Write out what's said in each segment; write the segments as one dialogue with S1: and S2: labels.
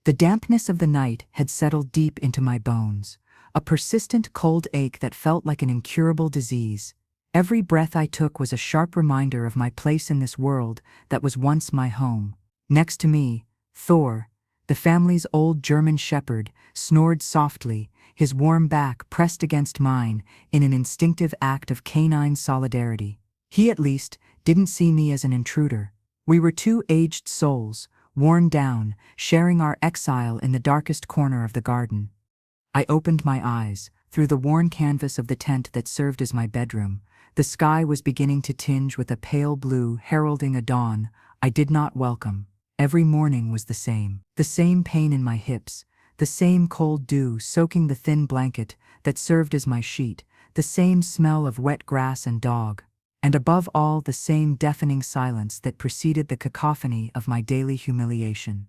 S1: The dampness of the night had settled deep into my bones, a persistent cold ache that felt like an incurable disease. Every breath I took was a sharp reminder of my place in this world that was once my home. Next to me, Thor, the family's old German shepherd, snored softly, his warm back pressed against mine in an instinctive act of canine solidarity. He at least didn't see me as an intruder. We were two aged souls, worn down, sharing our exile in the darkest corner of the garden. I opened my eyes. Through the worn canvas of the tent that served as my bedroom, the sky was beginning to tinge with a pale blue, heralding a dawn I did not welcome. Every morning was the same pain in my hips, the same cold dew soaking the thin blanket that served as my sheet, the same smell of wet grass and dog, and above all the same deafening silence that preceded the cacophony of my daily humiliation.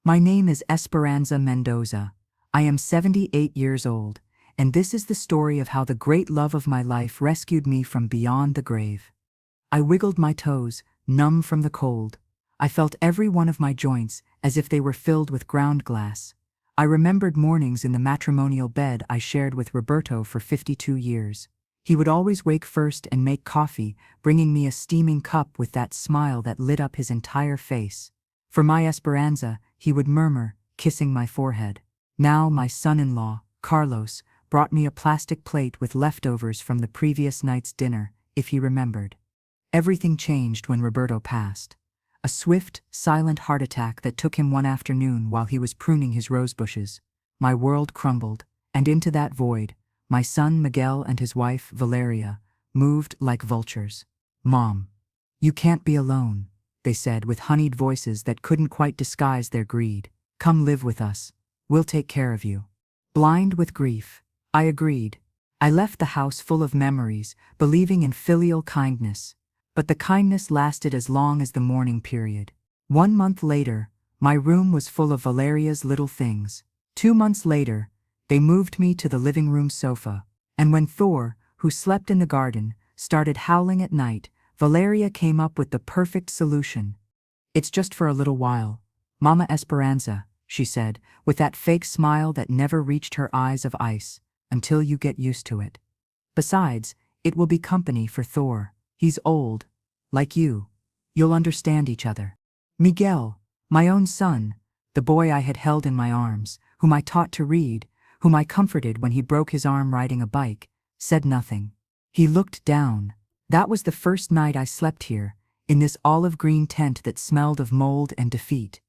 S1: My name is Esperanza Mendoza. I am 78 years old, and this is the story of how the great love of my life rescued me from beyond the grave. I wiggled my toes, numb from the cold. I felt every one of my joints as if they were filled with ground glass. I remembered mornings in the matrimonial bed I shared with Roberto for 52 years. He would always wake first and make coffee, bringing me a steaming cup with that smile that lit up his entire face. "For my Esperanza," he would murmur, kissing my forehead. Now my son-in-law, Carlos, brought me a plastic plate with leftovers from the previous night's dinner, if he remembered. Everything changed when Roberto passed. A swift, silent heart attack that took him one afternoon while he was pruning his rose bushes. My world crumbled, and into that void, my son Miguel and his wife, Valeria, moved like vultures. "Mom, you can't be alone," they said with honeyed voices that couldn't quite disguise their greed. "Come live with us. We'll take care of you." Blind with grief, I agreed. I left the house full of memories, believing in filial kindness. But the kindness lasted as long as the mourning period. 1 month later, my room was full of Valeria's little things. 2 months later, they moved me to the living room sofa. And when Thor, who slept in the garden, started howling at night, Valeria came up with the perfect solution. "It's just for a little while, Mama Esperanza," she said, with that fake smile that never reached her eyes of ice, "until you get used to it. Besides, it will be company for Thor. He's old, like you. You'll understand each other." Miguel, my own son, the boy I had held in my arms, whom I taught to read, whom I comforted when he broke his arm riding a bike, said nothing. He looked down. That was the first night I slept here, in this olive-green tent that smelled of mold and defeat.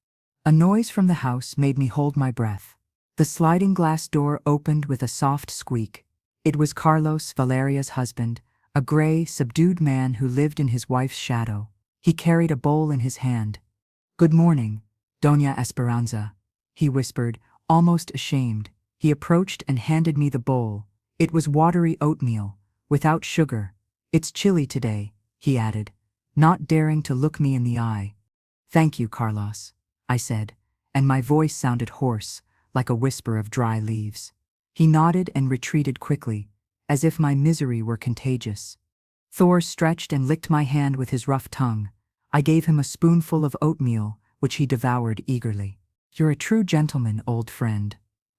S1: A noise from the house made me hold my breath. The sliding glass door opened with a soft squeak. It was Carlos, Valeria's husband, a gray, subdued man who lived in his wife's shadow. He carried a bowl in his hand. "Good morning, Doña Esperanza," he whispered, almost ashamed. He approached and handed me the bowl. It was watery oatmeal, without sugar. "It's chilly today," he added, not daring to look me in the eye. "Thank you, Carlos," I said, and my voice sounded hoarse, like a whisper of dry leaves. He nodded and retreated quickly, as if my misery were contagious. Thor stretched and licked my hand with his rough tongue. I gave him a spoonful of oatmeal, which he devoured eagerly. "You're a true gentleman, old friend,"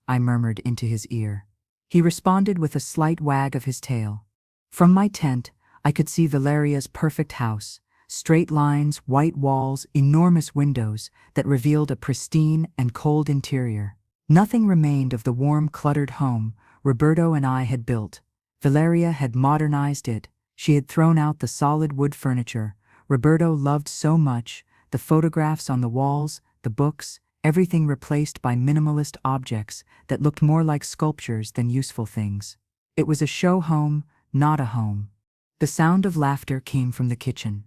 S1: I murmured into his ear. He responded with a slight wag of his tail. From my tent, I could see Valeria's perfect house, straight lines, white walls, enormous windows that revealed a pristine and cold interior. Nothing remained of the warm, cluttered home Roberto and I had built. Valeria had modernized it. She had thrown out the solid wood furniture Roberto loved so much, the photographs on the walls, the books, everything replaced by minimalist objects that looked more like sculptures than useful things. It was a show home, not a home. The sound of laughter came from the kitchen.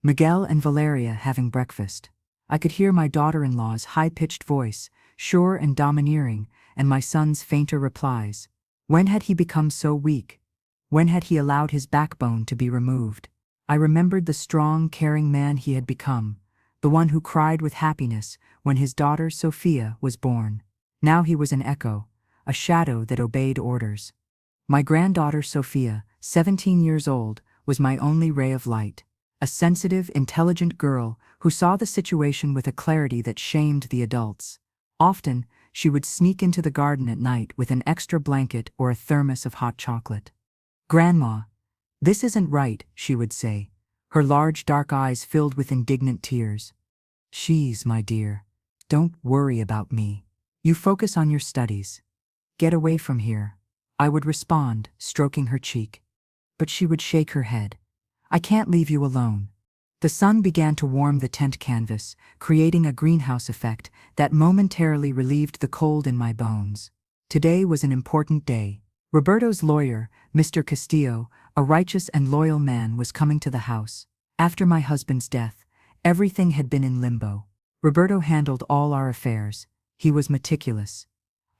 S1: Miguel and Valeria having breakfast. I could hear my daughter-in-law's high-pitched voice, sure and domineering, and my son's fainter replies. When had he become so weak? When had he allowed his backbone to be removed? I remembered the strong, caring man he had become, the one who cried with happiness when his daughter Sophia was born. Now he was an echo, a shadow that obeyed orders. My granddaughter Sophia, 17 years old, was my only ray of light, a sensitive, intelligent girl who saw the situation with a clarity that shamed the adults. Often, she would sneak into the garden at night with an extra blanket or a thermos of hot chocolate. "Grandma, this isn't right," she would say, her large dark eyes filled with indignant tears. "She's, my dear. Don't worry about me. You focus on your studies. Get away from here," I would respond, stroking her cheek. But she would shake her head. "I can't leave you alone." The sun began to warm the tent canvas, creating a greenhouse effect that momentarily relieved the cold in my bones. Today was an important day. Roberto's lawyer, Mr. Castillo, a righteous and loyal man, was coming to the house. After my husband's death, everything had been in limbo. Roberto handled all our affairs. He was meticulous.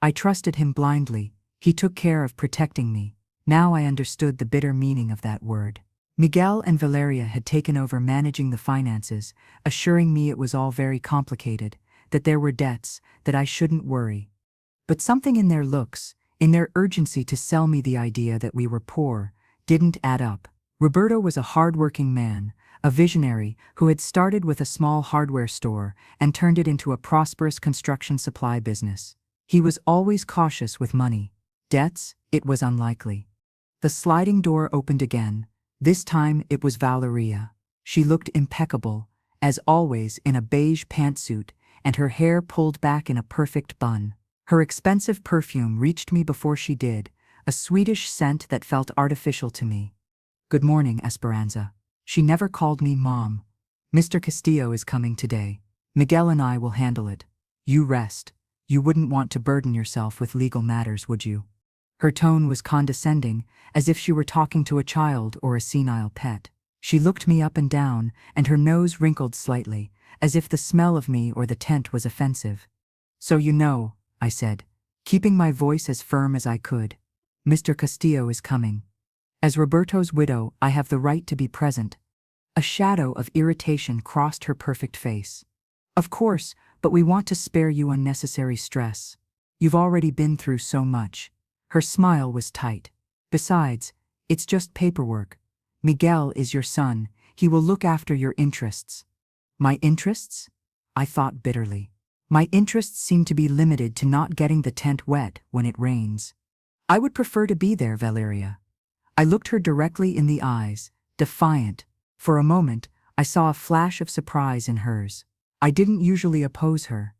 S1: I trusted him blindly. He took care of protecting me. Now I understood the bitter meaning of that word. Miguel and Valeria had taken over managing the finances, assuring me it was all very complicated, that there were debts, that I shouldn't worry. But something in their looks, in their urgency to sell me the idea that we were poor, didn't add up. Roberto was a hard-working man, a visionary who had started with a small hardware store and turned it into a prosperous construction supply business. He was always cautious with money. Debts, it was unlikely. The sliding door opened again. This time it was Valeria. She looked impeccable, as always, in a beige pantsuit, and her hair pulled back in a perfect bun. Her expensive perfume reached me before she did, a Swedish scent that felt artificial to me. "Good morning, Esperanza." She never called me Mom. "Mr. Castillo is coming today. Miguel and I will handle it. You rest. You wouldn't want to burden yourself with legal matters, would you?" Her tone was condescending, as if she were talking to a child or a senile pet. She looked me up and down, and her nose wrinkled slightly, as if the smell of me or the tent was offensive. "So you know," I said, keeping my voice as firm as I could. "Mr. Castillo is coming. As Roberto's widow, I have the right to be present." A shadow of irritation crossed her perfect face. "Of course, but we want to spare you unnecessary stress. You've already been through so much." Her smile was tight. "Besides, it's just paperwork. Miguel is your son. He will look after your interests." "My interests?" I thought bitterly. My interests seem to be limited to not getting the tent wet when it rains. "I would prefer to be there, Valeria." I looked her directly in the eyes, defiant. For a moment, I saw a flash of surprise in hers. I didn't usually oppose her.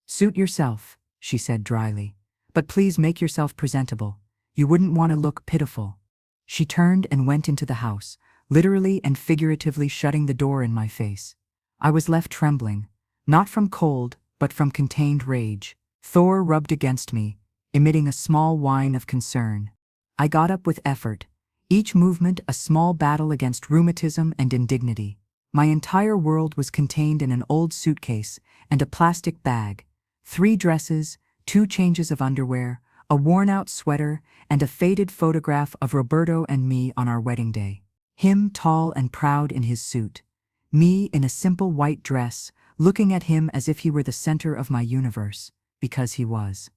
S1: "Suit yourself," she said dryly. "But please make yourself presentable. You wouldn't want to look pitiful." She turned and went into the house, literally and figuratively shutting the door in my face. I was left trembling, not from cold, but from contained rage. Thor rubbed against me, emitting a small whine of concern. I got up with effort, each movement a small battle against rheumatism and indignity. My entire world was contained in an old suitcase and a plastic bag, 3 dresses, 2 changes of underwear, a worn-out sweater, and a faded photograph of Roberto and me on our wedding day. Him tall and proud in his suit. Me in a simple white dress, looking at him as if he were the center of my universe, because he was.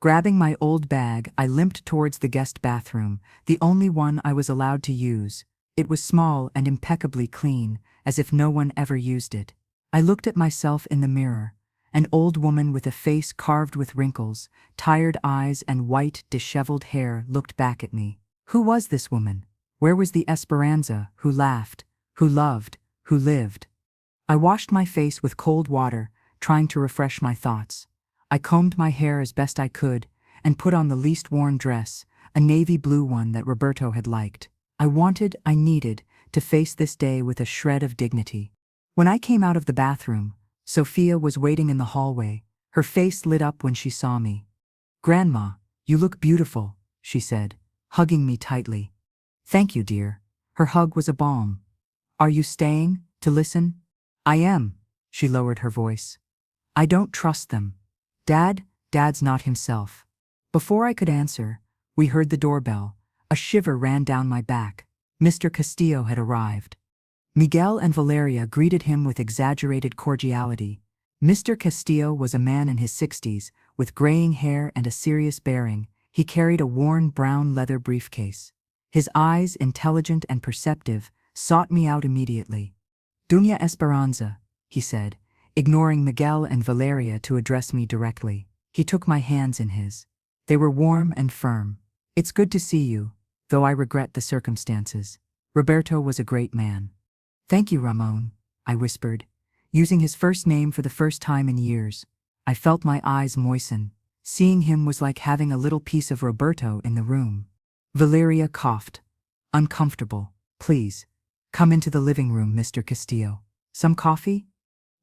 S1: Grabbing my old bag, I limped towards the guest bathroom, the only one I was allowed to use. It was small and impeccably clean, as if no one ever used it. I looked at myself in the mirror. An old woman with a face carved with wrinkles, tired eyes and white, disheveled hair looked back at me. Who was this woman? Where was the Esperanza who laughed, who loved, who lived? I washed my face with cold water, trying to refresh my thoughts. I combed my hair as best I could and put on the least worn dress, a navy blue one that Roberto had liked. I needed to face this day with a shred of dignity. When I came out of the bathroom, Sophia was waiting in the hallway. Her face lit up when she saw me. "Grandma, you look beautiful," she said, hugging me tightly. "Thank you, dear." Her hug was a balm. "Are you staying to listen?" "I am." She lowered her voice. "I don't trust them. Dad's not himself." Before I could answer, we heard the doorbell. A shiver ran down my back. Mr. Castillo had arrived. Miguel and Valeria greeted him with exaggerated cordiality. Mr. Castillo was a man in his 60s, with graying hair and a serious bearing. He carried a worn brown leather briefcase. His eyes, intelligent and perceptive, sought me out immediately. "Doña Esperanza," he said, ignoring Miguel and Valeria to address me directly. He took my hands in his. They were warm and firm. "It's good to see you, though I regret the circumstances. Roberto was a great man." "Thank you, Ramon," I whispered, using his first name for the first time in years. I felt my eyes moisten. Seeing him was like having a little piece of Roberto in the room. Valeria coughed. "Uncomfortable. Please, come into the living room, Mr. Castillo. Some coffee?"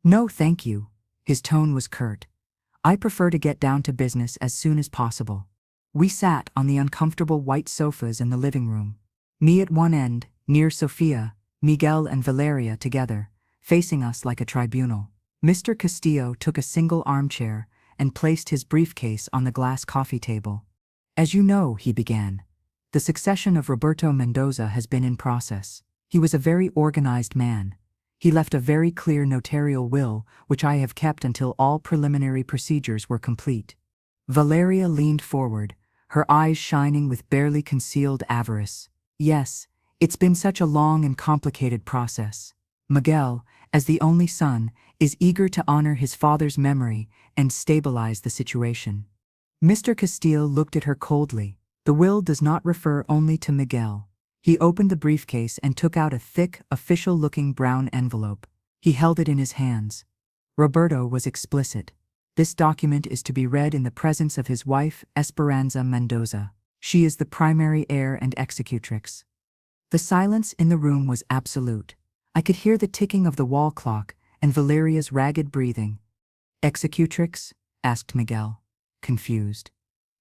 S1: "No, thank you." His tone was curt. "I prefer to get down to business as soon as possible." We sat on the uncomfortable white sofas in the living room. Me at one end, near Sofia, Miguel and Valeria together, facing us like a tribunal. Mr. Castillo took a single armchair and placed his briefcase on the glass coffee table. "As you know," he began, "the succession of Roberto Mendoza has been in process. He was a very organized man. He left a very clear notarial will, which I have kept until all preliminary procedures were complete." Valeria leaned forward, her eyes shining with barely concealed avarice. "Yes, it's been such a long and complicated process. Miguel, as the only son, is eager to honor his father's memory and stabilize the situation." Mr. Castillo looked at her coldly. "The will does not refer only to Miguel." He opened the briefcase and took out a thick, official-looking brown envelope. He held it in his hands. Roberto was explicit. "This document is to be read in the presence of his wife, Esperanza Mendoza. She is the primary heir and executrix." The silence in the room was absolute. I could hear the ticking of the wall clock and Valeria's ragged breathing. "Executrix?" asked Miguel, confused.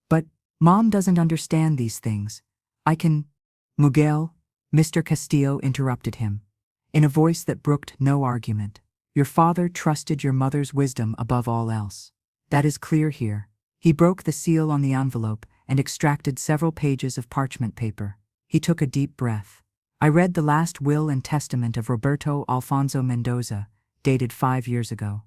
S1: "But Mom doesn't understand these things. I can—" "Miguel," Mr. Castillo interrupted him, in a voice that brooked no argument. "Your father trusted your mother's wisdom above all else. That is clear here." He broke the seal on the envelope and extracted several pages of parchment paper. He took a deep breath. I read the last will and testament of Roberto Alfonso Mendoza, dated 5 years ago.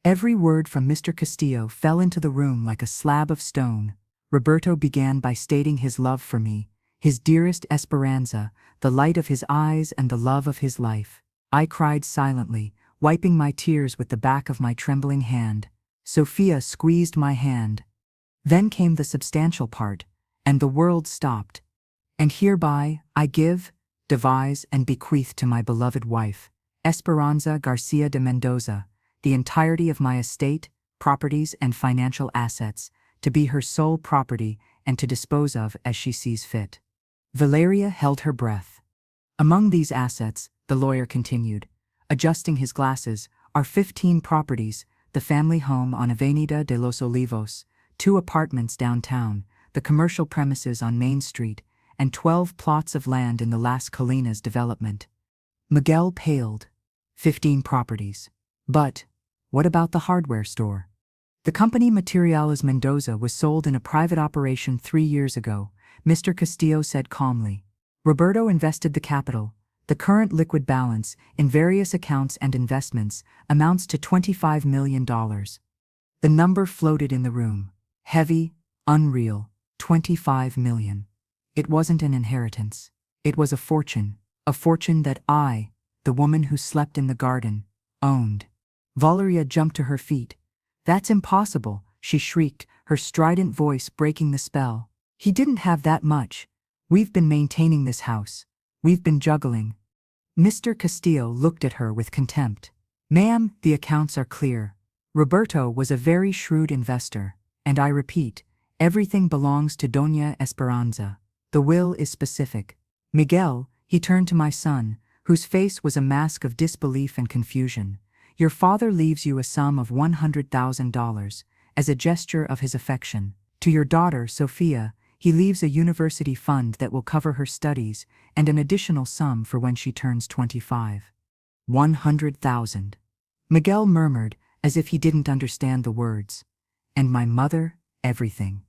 S1: Every word from Mr. Castillo fell into the room like a slab of stone. Roberto began by stating his love for me, his dearest Esperanza, the light of his eyes and the love of his life. I cried silently, wiping my tears with the back of my trembling hand. Sofia squeezed my hand. Then came the substantial part, and the world stopped. "And hereby I give, devise, and bequeath to my beloved wife, Esperanza Garcia de Mendoza, the entirety of my estate, properties, and financial assets, to be her sole property and to dispose of as she sees fit." Valeria held her breath. "Among these assets," the lawyer continued, adjusting his glasses, "are 15 properties, the family home on Avenida de los Olivos, 2 apartments downtown, the commercial premises on Main Street, and 12 plots of land in the Las Colinas development." Miguel paled. 15 properties. But what about the hardware store? "The company Materiales Mendoza was sold in a private operation 3 years ago," Mr. Castillo said calmly. "Roberto invested the capital. The current liquid balance, in various accounts and investments, amounts to $25 million. The number floated in the room. Heavy, unreal, 25 million. It wasn't an inheritance. It was a fortune that I, the woman who slept in the garden, owned." Valeria jumped to her feet. "That's impossible," she shrieked, her strident voice breaking the spell. "He didn't have that much. We've been maintaining this house. We've been juggling." Mr. Castillo looked at her with contempt. "Ma'am, the accounts are clear. Roberto was a very shrewd investor, and I repeat, everything belongs to Doña Esperanza. The will is specific." "Miguel," he turned to my son, whose face was a mask of disbelief and confusion, "your father leaves you a sum of $100,000 as a gesture of his affection. To your daughter, Sofia, he leaves a university fund that will cover her studies and an additional sum for when she turns 25. 100,000. Miguel murmured, as if he didn't understand the words. "And my mother, everything."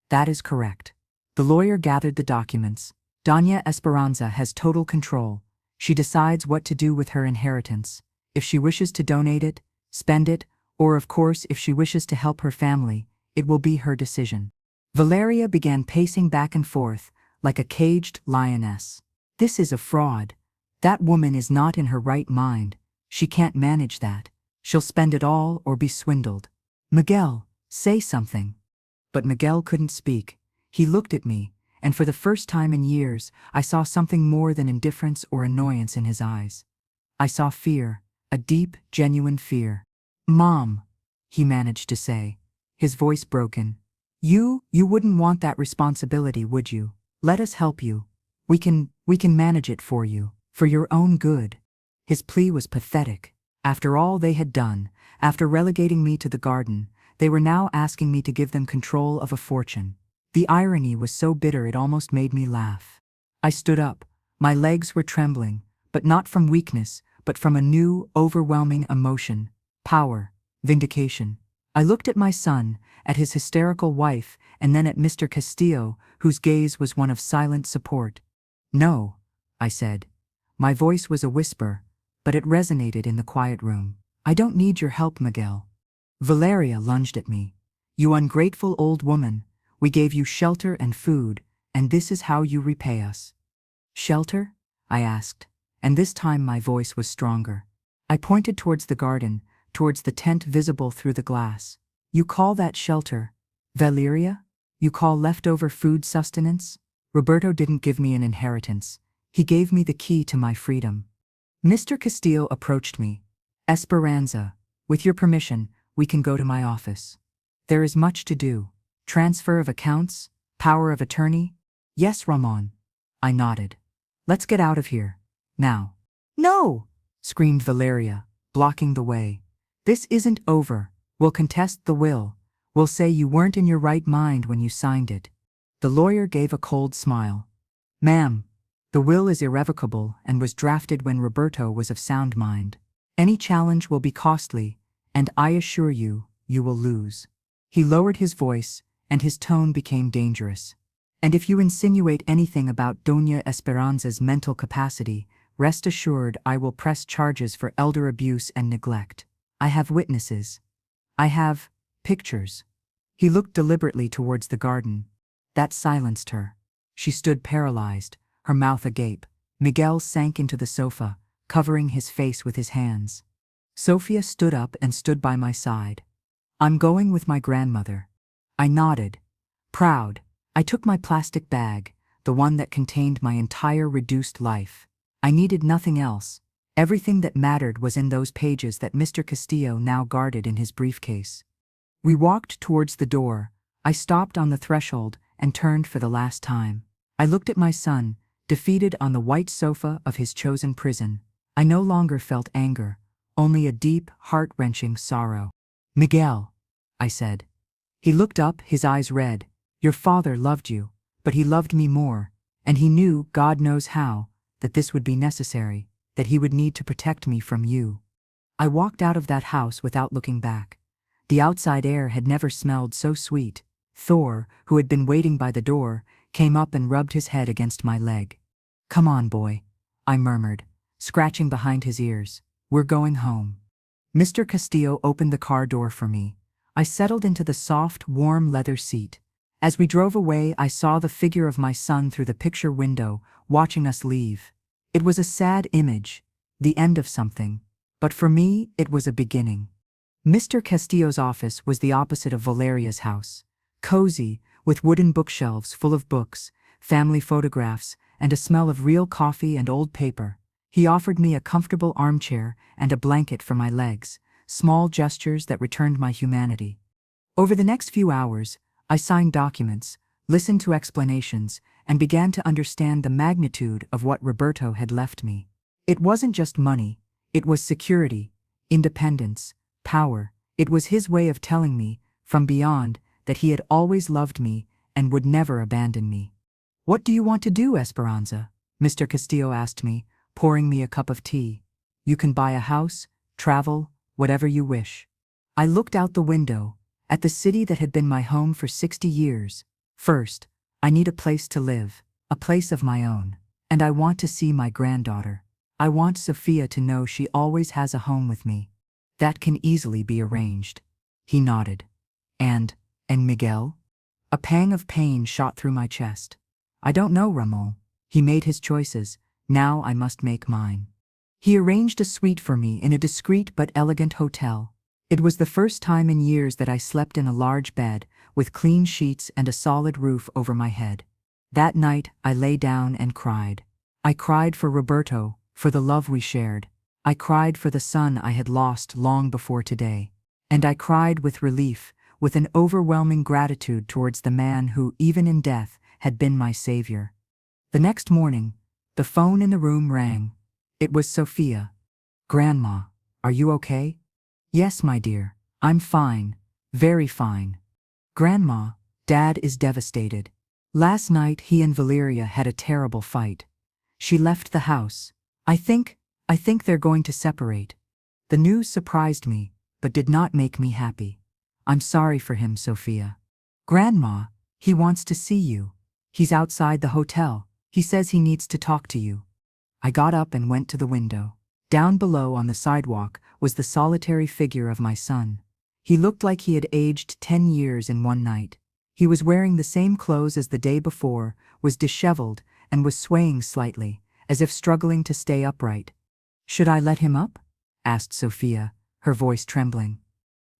S1: "That is correct." The lawyer gathered the documents. "Doña Esperanza has total control. She decides what to do with her inheritance. If she wishes to donate it, spend it, or of course if she wishes to help her family, it will be her decision." Valeria began pacing back and forth, like a caged lioness. "This is a fraud. That woman is not in her right mind. She can't manage that. She'll spend it all or be swindled. Miguel, say something. But Miguel couldn't speak. He looked at me, and for the first time in years, I saw something more than indifference or annoyance in his eyes. I saw fear, a deep, genuine fear. Mom, he managed to say, his voice broken. You wouldn't want that responsibility, would you? Let us help you. We can manage it for you, for your own good. His plea was pathetic. After all they had done, after relegating me to the garden, they were now asking me to give them control of a fortune. The irony was so bitter it almost made me laugh. I stood up. My legs were trembling, but not from weakness, but from a new, overwhelming emotion. Power. Vindication. I looked at my son, at his hysterical wife, and then at Mr. Castillo, whose gaze was one of silent support. No, I said. My voice was a whisper, but it resonated in the quiet room. I don't need your help, Miguel. Valeria lunged at me. You ungrateful old woman, we gave you shelter and food, and this is how you repay us. Shelter? I asked, and this time my voice was stronger. I pointed towards the garden, towards the tent visible through the glass. You call that shelter? Valeria? You call leftover food sustenance? Roberto didn't give me an inheritance. He gave me the key to my freedom. Mr. Castillo approached me. Esperanza, with your permission, we can go to my office. There is much to do. Transfer of accounts, power of attorney. Yes, Ramon. I nodded. Let's get out of here. Now. No! Screamed Valeria, blocking the way. This isn't over. We'll contest the will. We'll say you weren't in your right mind when you signed it. The lawyer gave a cold smile. Ma'am, the will is irrevocable and was drafted when Roberto was of sound mind. Any challenge will be costly, and I assure you, you will lose. He lowered his voice, and his tone became dangerous. And if you insinuate anything about Doña Esperanza's mental capacity, rest assured I will press charges for elder abuse and neglect. I have witnesses. I have pictures. He looked deliberately towards the garden. That silenced her. She stood paralyzed, her mouth agape. Miguel sank into the sofa, covering his face with his hands. Sophia stood up and stood by my side. I'm going with my grandmother. I nodded. Proud, I took my plastic bag, the one that contained my entire reduced life. I needed nothing else. Everything that mattered was in those pages that Mr. Castillo now guarded in his briefcase. We walked towards the door. I stopped on the threshold and turned for the last time. I looked at my son, defeated on the white sofa of his chosen prison. I no longer felt anger, only a deep, heart-wrenching sorrow. Miguel, I said. He looked up, his eyes red. Your father loved you, but he loved me more, and he knew, God knows how, that this would be necessary, that he would need to protect me from you. I walked out of that house without looking back. The outside air had never smelled so sweet. Thor, who had been waiting by the door, came up and rubbed his head against my leg. Come on, boy, I murmured, scratching behind his ears. We're going home. Mr. Castillo opened the car door for me. I settled into the soft, warm leather seat. As we drove away, I saw the figure of my son through the picture window, watching us leave. It was a sad image, the end of something, but for me, it was a beginning. Mr. Castillo's office was the opposite of Valeria's house. Cozy, with wooden bookshelves full of books, family photographs, and a smell of real coffee and old paper. He offered me a comfortable armchair and a blanket for my legs, small gestures that returned my humanity. Over the next few hours, I signed documents, listened to explanations, and began to understand the magnitude of what Roberto had left me. It wasn't just money, it was security, independence, power. It was his way of telling me, from beyond, that he had always loved me and would never abandon me. What do you want to do, Esperanza? Mr. Castillo asked me, pouring me a cup of tea. You can buy a house, travel, whatever you wish. I looked out the window, at the city that had been my home for 60 years. First, I need a place to live, a place of my own, and I want to see my granddaughter. I want Sophia to know she always has a home with me. That can easily be arranged. He nodded. And Miguel? A pang of pain shot through my chest. I don't know, Ramon. He made his choices, now I must make mine. He arranged a suite for me in a discreet but elegant hotel. It was the first time in years that I slept in a large bed, with clean sheets and a solid roof over my head. That night, I lay down and cried. I cried for Roberto, for the love we shared. I cried for the son I had lost long before today. And I cried with relief, with an overwhelming gratitude towards the man who, even in death, had been my savior. The next morning, the phone in the room rang. It was Sophia. "Grandma, are you okay?" "Yes, my dear, I'm fine, very fine." "Grandma, Dad is devastated. Last night he and Valeria had a terrible fight. She left the house. I think they're going to separate." The news surprised me, but did not make me happy. "I'm sorry for him, Sophia." "Grandma, he wants to see you. He's outside the hotel. He says he needs to talk to you." I got up and went to the window. Down below on the sidewalk was the solitary figure of my son. He looked like he had aged 10 years in one night. He was wearing the same clothes as the day before, was disheveled, and was swaying slightly, as if struggling to stay upright. "Should I let him up?" asked Sophia, her voice trembling.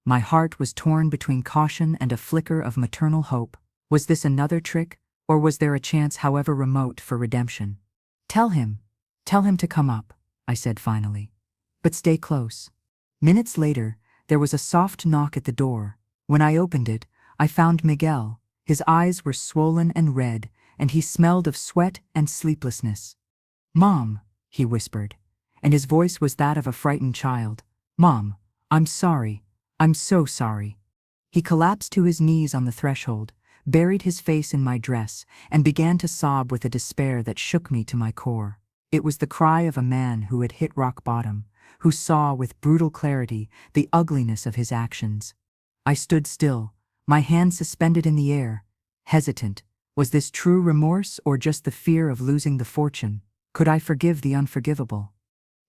S1: My heart was torn between caution and a flicker of maternal hope. Was this another trick, or was there a chance, however remote, for redemption? Tell him to come up," I said finally. "But stay close." Minutes later, there was a soft knock at the door. When I opened it, I found Miguel. His eyes were swollen and red, and he smelled of sweat and sleeplessness. "Mom," he whispered, and his voice was that of a frightened child. "Mom, I'm sorry. I'm so sorry." He collapsed to his knees on the threshold, buried his face in my dress, and began to sob with a despair that shook me to my core. It was the cry of a man who had hit rock bottom, who saw with brutal clarity the ugliness of his actions. I stood still, my hands suspended in the air, hesitant. Was this true remorse or just the fear of losing the fortune? Could I forgive the unforgivable?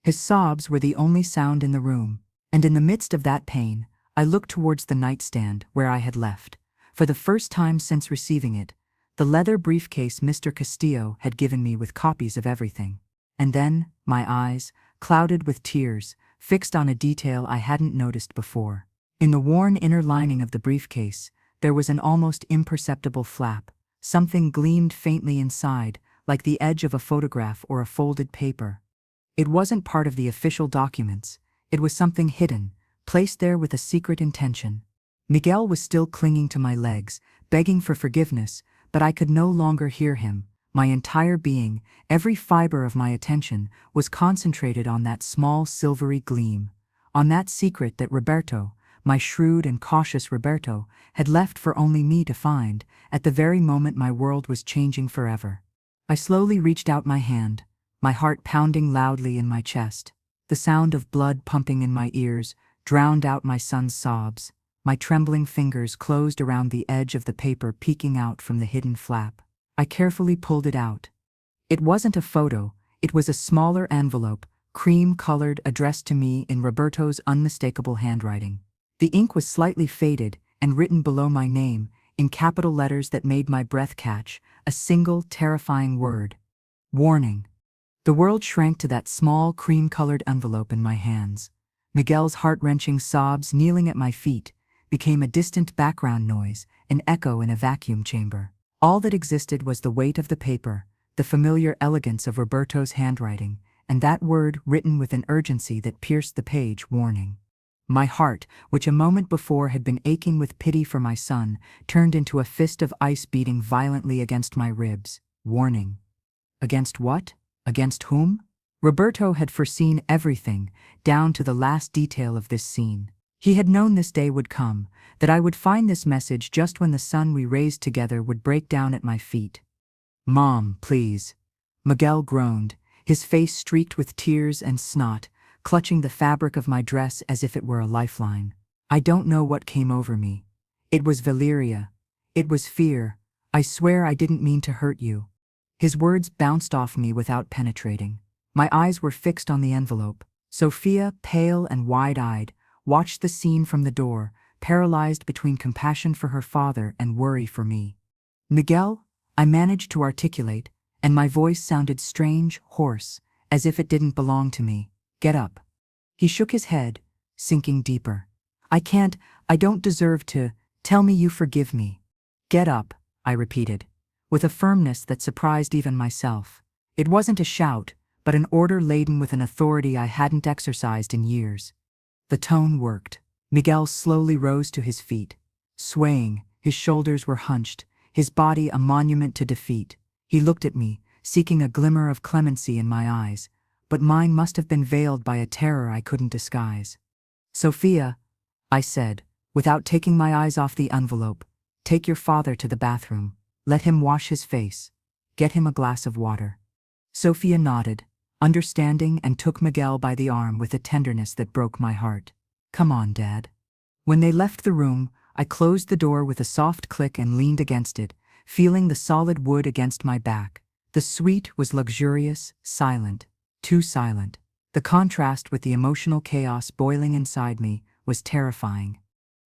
S1: His sobs were the only sound in the room, and in the midst of that pain, I looked towards the nightstand where I had left, for the first time since receiving it, the leather briefcase Mr. Castillo had given me with copies of everything. And then, my eyes, clouded with tears, fixed on a detail I hadn't noticed before. In the worn inner lining of the briefcase, there was an almost imperceptible flap. Something gleamed faintly inside, like the edge of a photograph or a folded paper. It wasn't part of the official documents. It was something hidden, placed there with a secret intention. Miguel was still clinging to my legs, begging for forgiveness, but I could no longer hear him. My entire being, every fiber of my attention, was concentrated on that small silvery gleam, on that secret that Roberto, my shrewd and cautious Roberto, had left for only me to find, at the very moment my world was changing forever. I slowly reached out my hand, my heart pounding loudly in my chest. The sound of blood pumping in my ears drowned out my son's sobs. My trembling fingers closed around the edge of the paper peeking out from the hidden flap. I carefully pulled it out. It wasn't a photo, it was a smaller envelope, cream-colored, addressed to me in Roberto's unmistakable handwriting. The ink was slightly faded and written below my name, in capital letters that made my breath catch, a single terrifying word. Warning. The world shrank to that small cream-colored envelope in my hands. Miguel's heart-wrenching sobs kneeling at my feet became a distant background noise, an echo in a vacuum chamber. All that existed was the weight of the paper, the familiar elegance of Roberto's handwriting, and that word written with an urgency that pierced the page. Warning. My heart, which a moment before had been aching with pity for my son, turned into a fist of ice beating violently against my ribs. Warning. Against what? Against whom? Roberto had foreseen everything, down to the last detail of this scene. He had known this day would come, that I would find this message just when the son we raised together would break down at my feet. "Mom, please." Miguel groaned, his face streaked with tears and snot, clutching the fabric of my dress as if it were a lifeline. I don't know what came over me. It was Valeria. It was fear. "I swear I didn't mean to hurt you." His words bounced off me without penetrating. My eyes were fixed on the envelope. Sophia, pale and wide-eyed, watched the scene from the door, paralyzed between compassion for her father and worry for me. "Miguel," I managed to articulate, and my voice sounded strange, hoarse, as if it didn't belong to me. Get up. He shook his head, sinking deeper. I don't deserve to. Tell me you forgive me. Get up, I repeated, with a firmness that surprised even myself. It wasn't a shout, but an order laden with an authority I hadn't exercised in years. The tone worked. Miguel slowly rose to his feet. Swaying, his shoulders were hunched, his body a monument to defeat. He looked at me, seeking a glimmer of clemency in my eyes, but mine must have been veiled by a terror I couldn't disguise. Sophia, I said, without taking my eyes off the envelope, take your father to the bathroom. Let him wash his face. Get him a glass of water. Sophia nodded, understanding, and took Miguel by the arm with a tenderness that broke my heart. Come on, Dad. When they left the room, I closed the door with a soft click and leaned against it, feeling the solid wood against my back. The suite was luxurious, silent, too silent. The contrast with the emotional chaos boiling inside me was terrifying.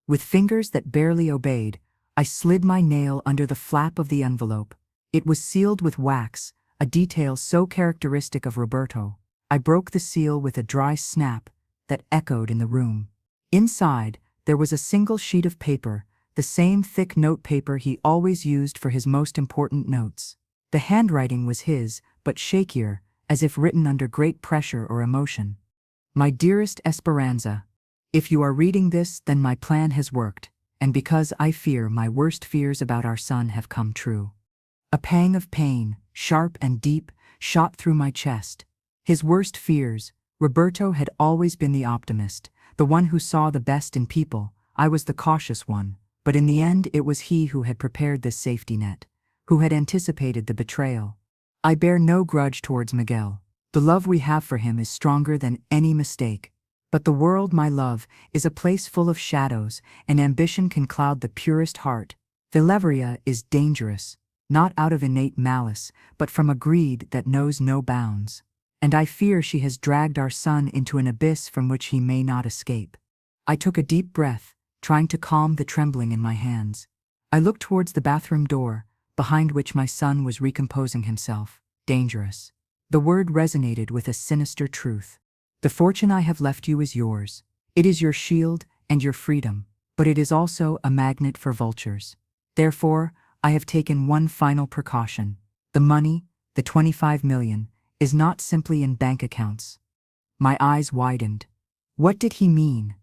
S1: With fingers that barely obeyed, I slid my nail under the flap of the envelope. It was sealed with wax, a detail so characteristic of Roberto. I broke the seal with a dry snap that echoed in the room. Inside, there was a single sheet of paper, the same thick note paper he always used for his most important notes. The handwriting was his, but shakier, as if written under great pressure or emotion. My dearest Esperanza, if you are reading this, then my plan has worked, and because I fear my worst fears about our son have come true. A pang of pain, sharp and deep, shot through my chest. His worst fears. Roberto had always been the optimist, the one who saw the best in people. I was the cautious one, but in the end it was he who had prepared this safety net, who had anticipated the betrayal. I bear no grudge towards Miguel. The love we have for him is stronger than any mistake. But the world, my love, is a place full of shadows, and ambition can cloud the purest heart. Valeria is dangerous, not out of innate malice, but from a greed that knows no bounds. And I fear she has dragged our son into an abyss from which he may not escape. I took a deep breath, trying to calm the trembling in my hands. I looked towards the bathroom door, behind which my son was recomposing himself. Dangerous. The word resonated with a sinister truth. The fortune I have left you is yours. It is your shield and your freedom, but it is also a magnet for vultures. Therefore, I have taken one final precaution. The money, the 25 million, is not simply in bank accounts. My eyes widened. What did he mean?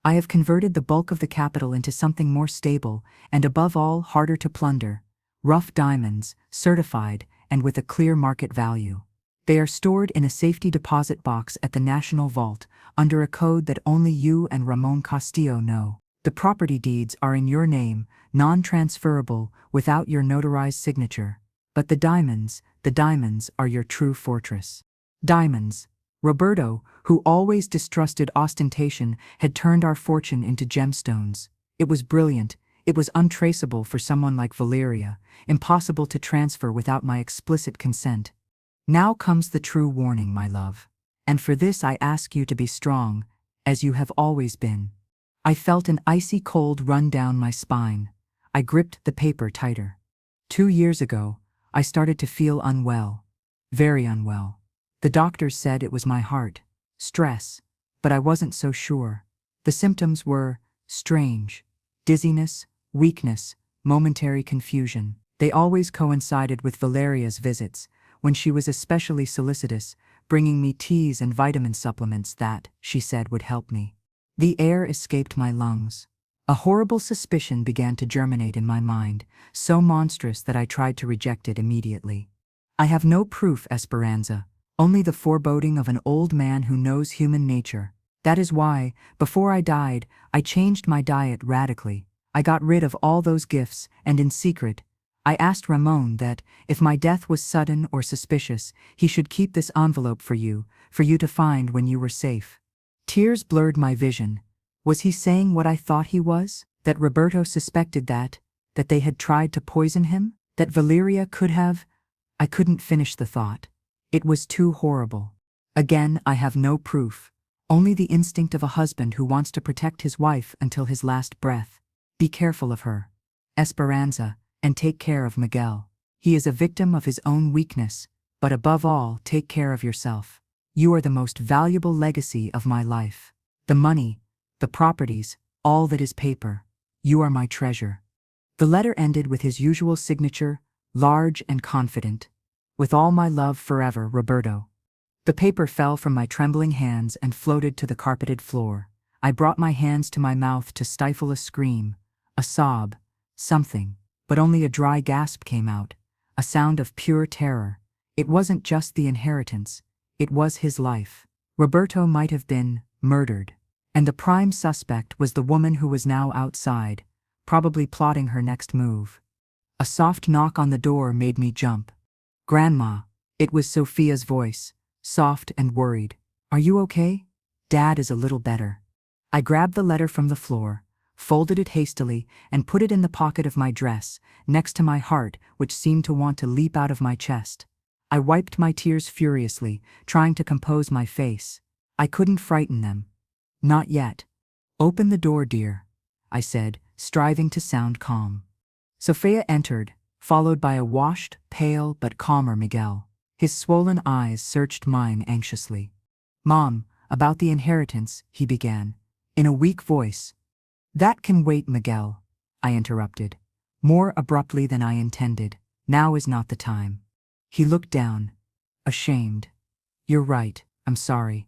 S1: I have converted the bulk of the capital into something more stable and, above all, harder to plunder. Rough diamonds, certified, and with a clear market value. They are stored in a safety deposit box at the National Vault, under a code that only you and Ramon Castillo know. The property deeds are in your name, non-transferable, without your notarized signature. But the diamonds are your true fortress. Diamonds. Roberto, who always distrusted ostentation, had turned our fortune into gemstones. It was brilliant. It was untraceable for someone like Valeria, impossible to transfer without my explicit consent. Now comes the true warning, my love. And for this I ask you to be strong, as you have always been. I felt an icy cold run down my spine. I gripped the paper tighter. 2 years ago, I started to feel unwell. Very unwell. The doctors said it was my heart. Stress. But I wasn't so sure. The symptoms were strange. Dizziness, weakness, momentary confusion. They always coincided with Valeria's visits, when she was especially solicitous, bringing me teas and vitamin supplements that, she said, would help me. The air escaped my lungs. A horrible suspicion began to germinate in my mind, so monstrous that I tried to reject it immediately. I have no proof, Esperanza, only the foreboding of an old man who knows human nature. That is why, before I died, I changed my diet radically. I got rid of all those gifts, and in secret, I asked Ramon that, if my death was sudden or suspicious, he should keep this envelope for you to find when you were safe. Tears blurred my vision. Was he saying what I thought he was? That Roberto suspected that they had tried to poison him? That Valeria could have? I couldn't finish the thought. It was too horrible. Again, I have no proof. Only the instinct of a husband who wants to protect his wife until his last breath. Be careful of her, Esperanza, and take care of Miguel. He is a victim of his own weakness, but above all, take care of yourself. You are the most valuable legacy of my life. The money, the properties, all that is paper. You are my treasure." The letter ended with his usual signature, large and confident. "With all my love forever, Roberto." The paper fell from my trembling hands and floated to the carpeted floor. I brought my hands to my mouth to stifle a scream, a sob, something, but only a dry gasp came out, a sound of pure terror. It wasn't just the inheritance, it was his life. Roberto might have been murdered, and the prime suspect was the woman who was now outside, probably plotting her next move. A soft knock on the door made me jump. "Grandma." It was Sophia's voice, soft and worried. "Are you okay?" "Dad is a little better." I grabbed the letter from the floor, folded it hastily, and put it in the pocket of my dress, next to my heart, which seemed to want to leap out of my chest. I wiped my tears furiously, trying to compose my face. I couldn't frighten them. Not yet. "Open the door, dear," I said, striving to sound calm. Sophia entered, followed by a washed, pale but calmer Miguel. His swollen eyes searched mine anxiously. "Mom, about the inheritance," he began, in a weak voice. "That can wait, Miguel," I interrupted, more abruptly than I intended. "Now is not the time." He looked down, ashamed. "You're right, I'm sorry.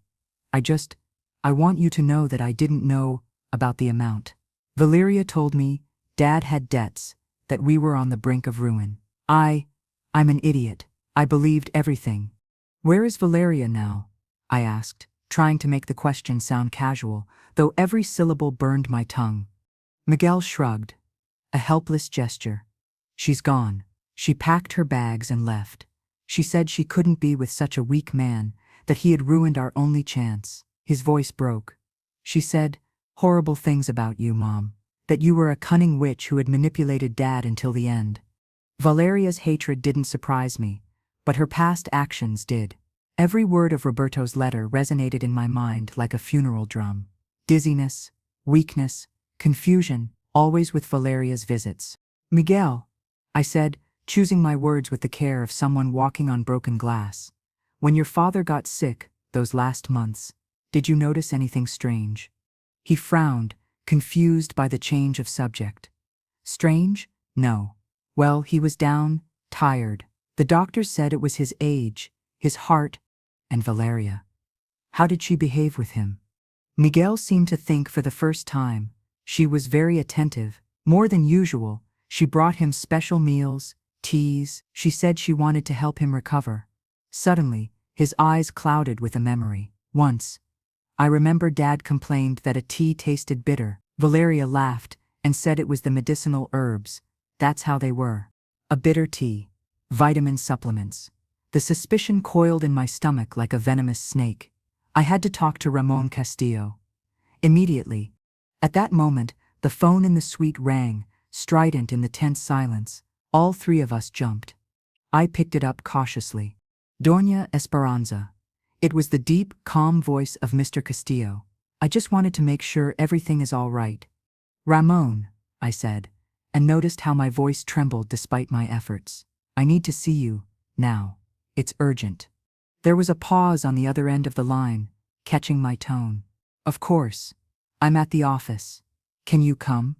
S1: I want you to know that I didn't know about the amount. Valeria told me Dad had debts, that we were on the brink of ruin. I'm an idiot. I believed everything." "Where is Valeria now?" I asked, trying to make the question sound casual, though every syllable burned my tongue. Miguel shrugged, a helpless gesture. "She's gone. She packed her bags and left. She said she couldn't be with such a weak man, that he had ruined our only chance." His voice broke. "She said horrible things about you, Mom, that you were a cunning witch who had manipulated Dad until the end." Valeria's hatred didn't surprise me, but her past actions did. Every word of Roberto's letter resonated in my mind like a funeral drum. Dizziness, weakness, confusion, always with Valeria's visits. "Miguel," I said, choosing my words with the care of someone walking on broken glass. "When your father got sick, those last months, did you notice anything strange?" He frowned, confused by the change of subject. "Strange? No. Well, he was down, tired. The doctors said it was his age, his heart, and Valeria." "How did she behave with him?" Miguel seemed to think for the first time. "She was very attentive, more than usual. She brought him special meals, teas. She said she wanted to help him recover." Suddenly, his eyes clouded with a memory. "Once, I remember Dad complained that a tea tasted bitter. Valeria laughed and said it was the medicinal herbs. That's how they were. A bitter tea. Vitamin supplements." The suspicion coiled in my stomach like a venomous snake. I had to talk to Ramon Castillo. Immediately. At that moment, the phone in the suite rang, strident in the tense silence. All three of us jumped. I picked it up cautiously. "Doña Esperanza." It was the deep, calm voice of Mr. Castillo. "I just wanted to make sure everything is all right." "Ramon," I said, and noticed how my voice trembled despite my efforts. "I need to see you, now. It's urgent." There was a pause on the other end of the line, catching my tone. "Of course. I'm at the office. Can you come?"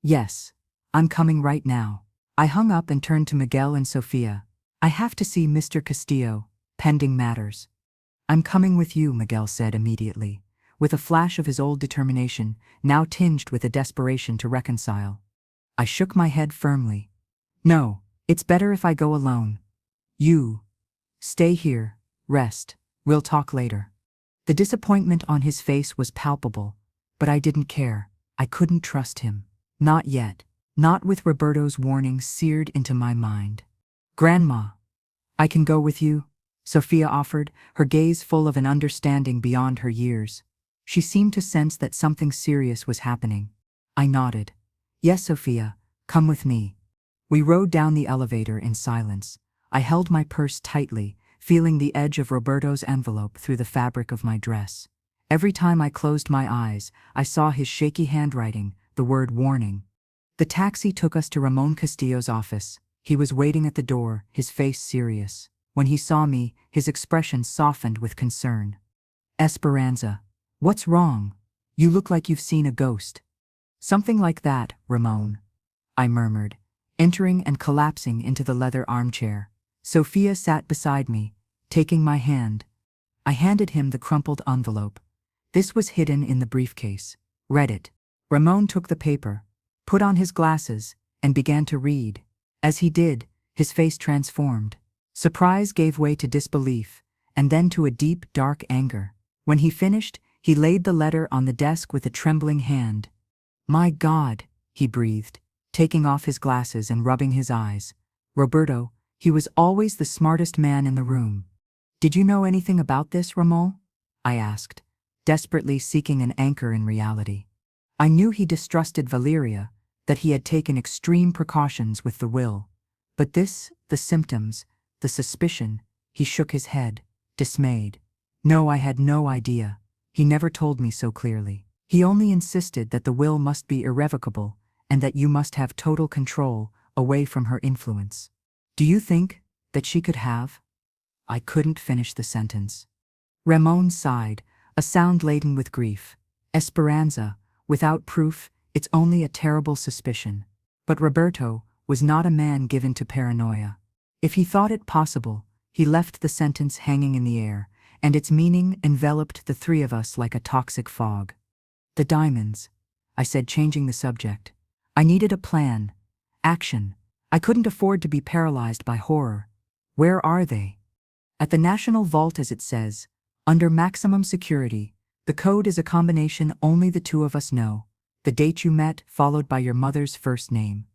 S1: "Yes. I'm coming right now." I hung up and turned to Miguel and Sofia. "I have to see Mr. Castillo, pending matters." "I'm coming with you," Miguel said immediately, with a flash of his old determination, now tinged with a desperation to reconcile. I shook my head firmly. "No, it's better if I go alone. You stay here, rest, we'll talk later." The disappointment on his face was palpable, but I didn't care. I couldn't trust him. Not yet. Not with Roberto's warning seared into my mind. "Grandma, I can go with you," Sophia offered, her gaze full of an understanding beyond her years. She seemed to sense that something serious was happening. I nodded. "Yes, Sophia, come with me." We rode down the elevator in silence. I held my purse tightly, feeling the edge of Roberto's envelope through the fabric of my dress. Every time I closed my eyes, I saw his shaky handwriting, the word warning. The taxi took us to Ramon Castillo's office. He was waiting at the door, his face serious. When he saw me, his expression softened with concern. Esperanza, what's wrong? You look like you've seen a ghost. Something like that, Ramon, I murmured, entering and collapsing into the leather armchair. Sophia sat beside me, taking my hand. I handed him the crumpled envelope. This was hidden in the briefcase. Read it. Ramon took the paper, put on his glasses, and began to read. As he did, his face transformed. Surprise gave way to disbelief, and then to a deep, dark anger. When he finished, he laid the letter on the desk with a trembling hand. My God, he breathed, taking off his glasses and rubbing his eyes. Roberto, he was always the smartest man in the room. Did you know anything about this, Ramon? I asked, desperately seeking an anchor in reality. I knew he distrusted Valeria, that he had taken extreme precautions with the will. But this, the symptoms, the suspicion, he shook his head, dismayed. No, I had no idea. He never told me so clearly. He only insisted that the will must be irrevocable and that you must have total control away from her influence. Do you think that she could have? I couldn't finish the sentence. Ramon sighed, a sound laden with grief. Esperanza, without proof, it's only a terrible suspicion. But Roberto was not a man given to paranoia. If he thought it possible, he left the sentence hanging in the air, and its meaning enveloped the three of us like a toxic fog. The diamonds, I said, changing the subject. I needed a plan, action. I couldn't afford to be paralyzed by horror. Where are they? At the National Vault, as it says, under maximum security. The code is a combination only the two of us know. The date you met, followed by your mother's first name.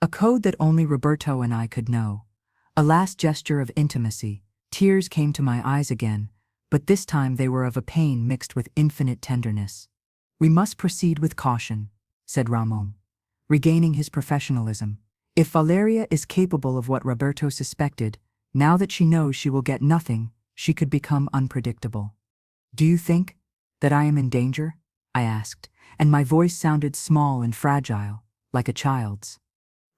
S1: A code that only Roberto and I could know. A last gesture of intimacy. Tears came to my eyes again, but this time they were of a pain mixed with infinite tenderness. We must proceed with caution, said Ramon, regaining his professionalism. If Valeria is capable of what Roberto suspected, now that she knows she will get nothing, she could become unpredictable. Do you think that I am in danger? I asked, and my voice sounded small and fragile, like a child's.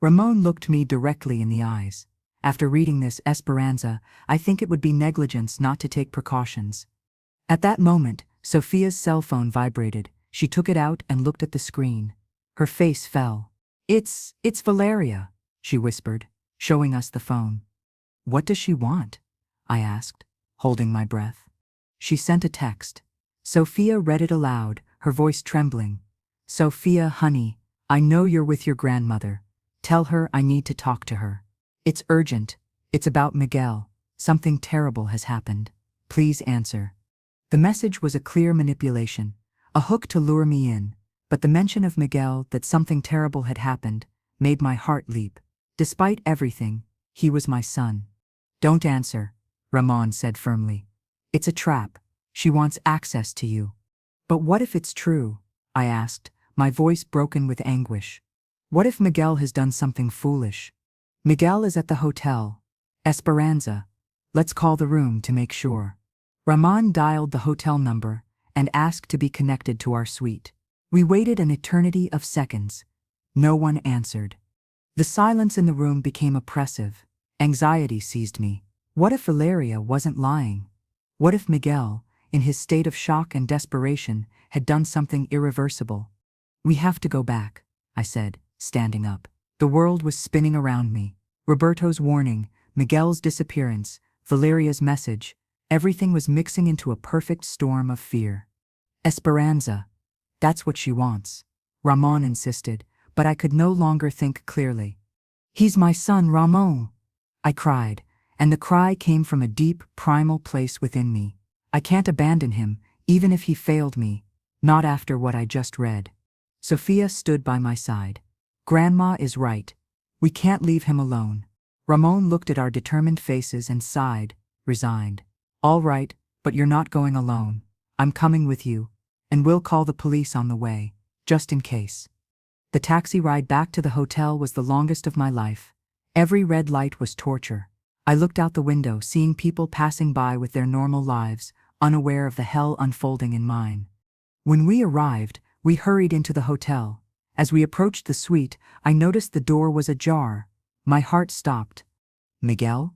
S1: Ramon looked me directly in the eyes. After reading this, Esperanza, I think it would be negligence not to take precautions. At that moment, Sophia's cell phone vibrated. She took it out and looked at the screen. Her face fell. It's Valeria, she whispered, showing us the phone. What does she want? I asked, holding my breath. She sent a text. Sophia read it aloud, her voice trembling. Sophia, honey, I know you're with your grandmother. Tell her I need to talk to her. It's urgent. It's about Miguel. Something terrible has happened. Please answer. The message was a clear manipulation, a hook to lure me in, but the mention of Miguel, that something terrible had happened, made my heart leap. Despite everything, he was my son. Don't answer, Ramon said firmly. It's a trap. She wants access to you. But what if it's true? I asked, my voice broken with anguish. What if Miguel has done something foolish? Miguel is at the hotel. Esperanza. Let's call the room to make sure. Ramon dialed the hotel number and asked to be connected to our suite. We waited an eternity of seconds. No one answered. The silence in the room became oppressive. Anxiety seized me. What if Valeria wasn't lying? What if Miguel, in his state of shock and desperation, had done something irreversible? We have to go back, I said, standing up. The world was spinning around me. Roberto's warning, Miguel's disappearance, Valeria's message, everything was mixing into a perfect storm of fear. Esperanza. That's what she wants, Ramon insisted, but I could no longer think clearly. He's my son, Ramon, I cried, and the cry came from a deep, primal place within me. I can't abandon him, even if he failed me, not after what I just read. Sophia stood by my side. Grandma is right. We can't leave him alone. Ramon looked at our determined faces and sighed, resigned. All right, but you're not going alone. I'm coming with you, and we'll call the police on the way, just in case. The taxi ride back to the hotel was the longest of my life. Every red light was torture. I looked out the window, seeing people passing by with their normal lives, unaware of the hell unfolding in mine. When we arrived, we hurried into the hotel. As we approached the suite, I noticed the door was ajar. My heart stopped. Miguel?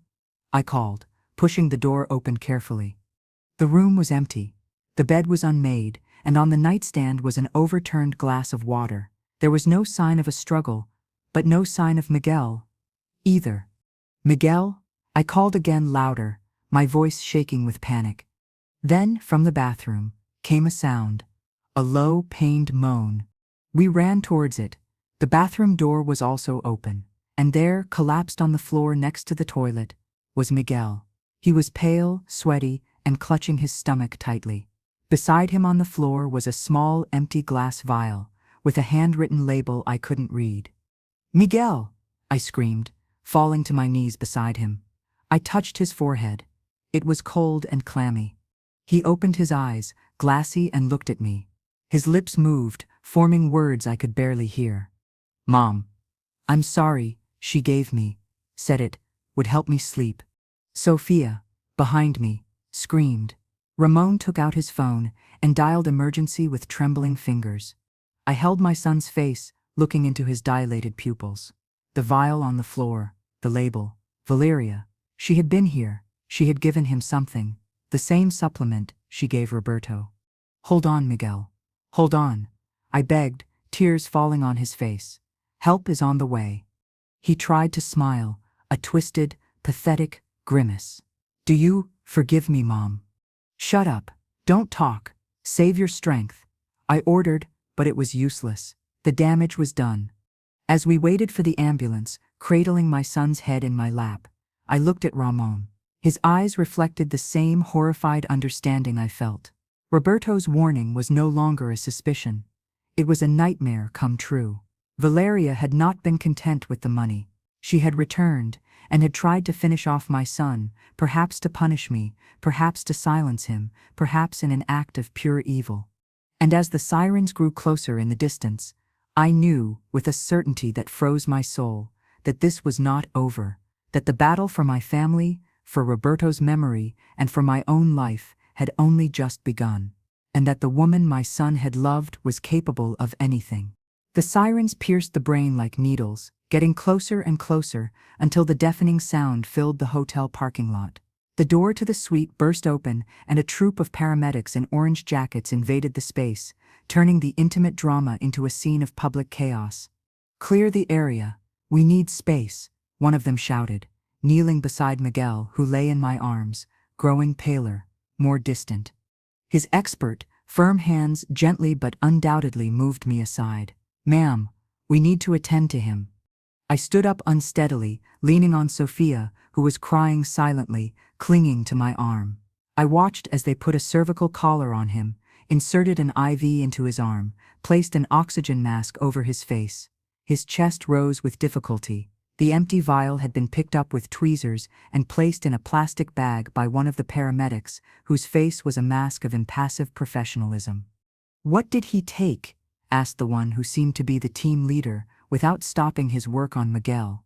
S1: I called, pushing the door open carefully. The room was empty. The bed was unmade, and on the nightstand was an overturned glass of water. There was no sign of a struggle, but no sign of Miguel either. Miguel? I called again, louder, my voice shaking with panic. Then, from the bathroom, came a sound, a low, pained moan. We ran towards it. The bathroom door was also open, and there, collapsed on the floor next to the toilet, was Miguel. He was pale, sweaty, and clutching his stomach tightly. Beside him on the floor was a small, empty glass vial, with a handwritten label I couldn't read. "Miguel!" I screamed, falling to my knees beside him. I touched his forehead. It was cold and clammy. He opened his eyes, glassy, and looked at me. His lips moved, forming words I could barely hear. "Mom. I'm sorry, she gave me, said it would help me sleep." Sophia, behind me, screamed. Ramon took out his phone and dialed emergency with trembling fingers. I held my son's face, looking into his dilated pupils. The vial on the floor, the label, Valeria. She had been here. She had given him something, the same supplement she gave Roberto. "Hold on, Miguel. Hold on," I begged, tears falling on his face. "Help is on the way." He tried to smile, a twisted, pathetic grimace. "Do you forgive me, Mom?" "Shut up. Don't talk. Save your strength," I ordered, but it was useless. The damage was done. As we waited for the ambulance, cradling my son's head in my lap, I looked at Ramon. His eyes reflected the same horrified understanding I felt. Roberto's warning was no longer a suspicion. It was a nightmare come true. Valeria had not been content with the money. She had returned and had tried to finish off my son, perhaps to punish me, perhaps to silence him, perhaps in an act of pure evil. And as the sirens grew closer in the distance, I knew, with a certainty that froze my soul, that this was not over, that the battle for my family, for Roberto's memory, and for my own life had only just begun, and that the woman my son had loved was capable of anything. The sirens pierced the brain like needles, getting closer and closer until the deafening sound filled the hotel parking lot. The door to the suite burst open and a troop of paramedics in orange jackets invaded the space, turning the intimate drama into a scene of public chaos. "Clear the area. We need space," one of them shouted, kneeling beside Miguel, who lay in my arms, growing paler, more distant. His expert, firm hands gently but undoubtedly moved me aside. "Ma'am, we need to attend to him." I stood up unsteadily, leaning on Sophia, who was crying silently, clinging to my arm. I watched as they put a cervical collar on him, inserted an IV into his arm, placed an oxygen mask over his face. His chest rose with difficulty. The empty vial had been picked up with tweezers and placed in a plastic bag by one of the paramedics, whose face was a mask of impassive professionalism. "What did he take?" asked the one who seemed to be the team leader, without stopping his work on Miguel.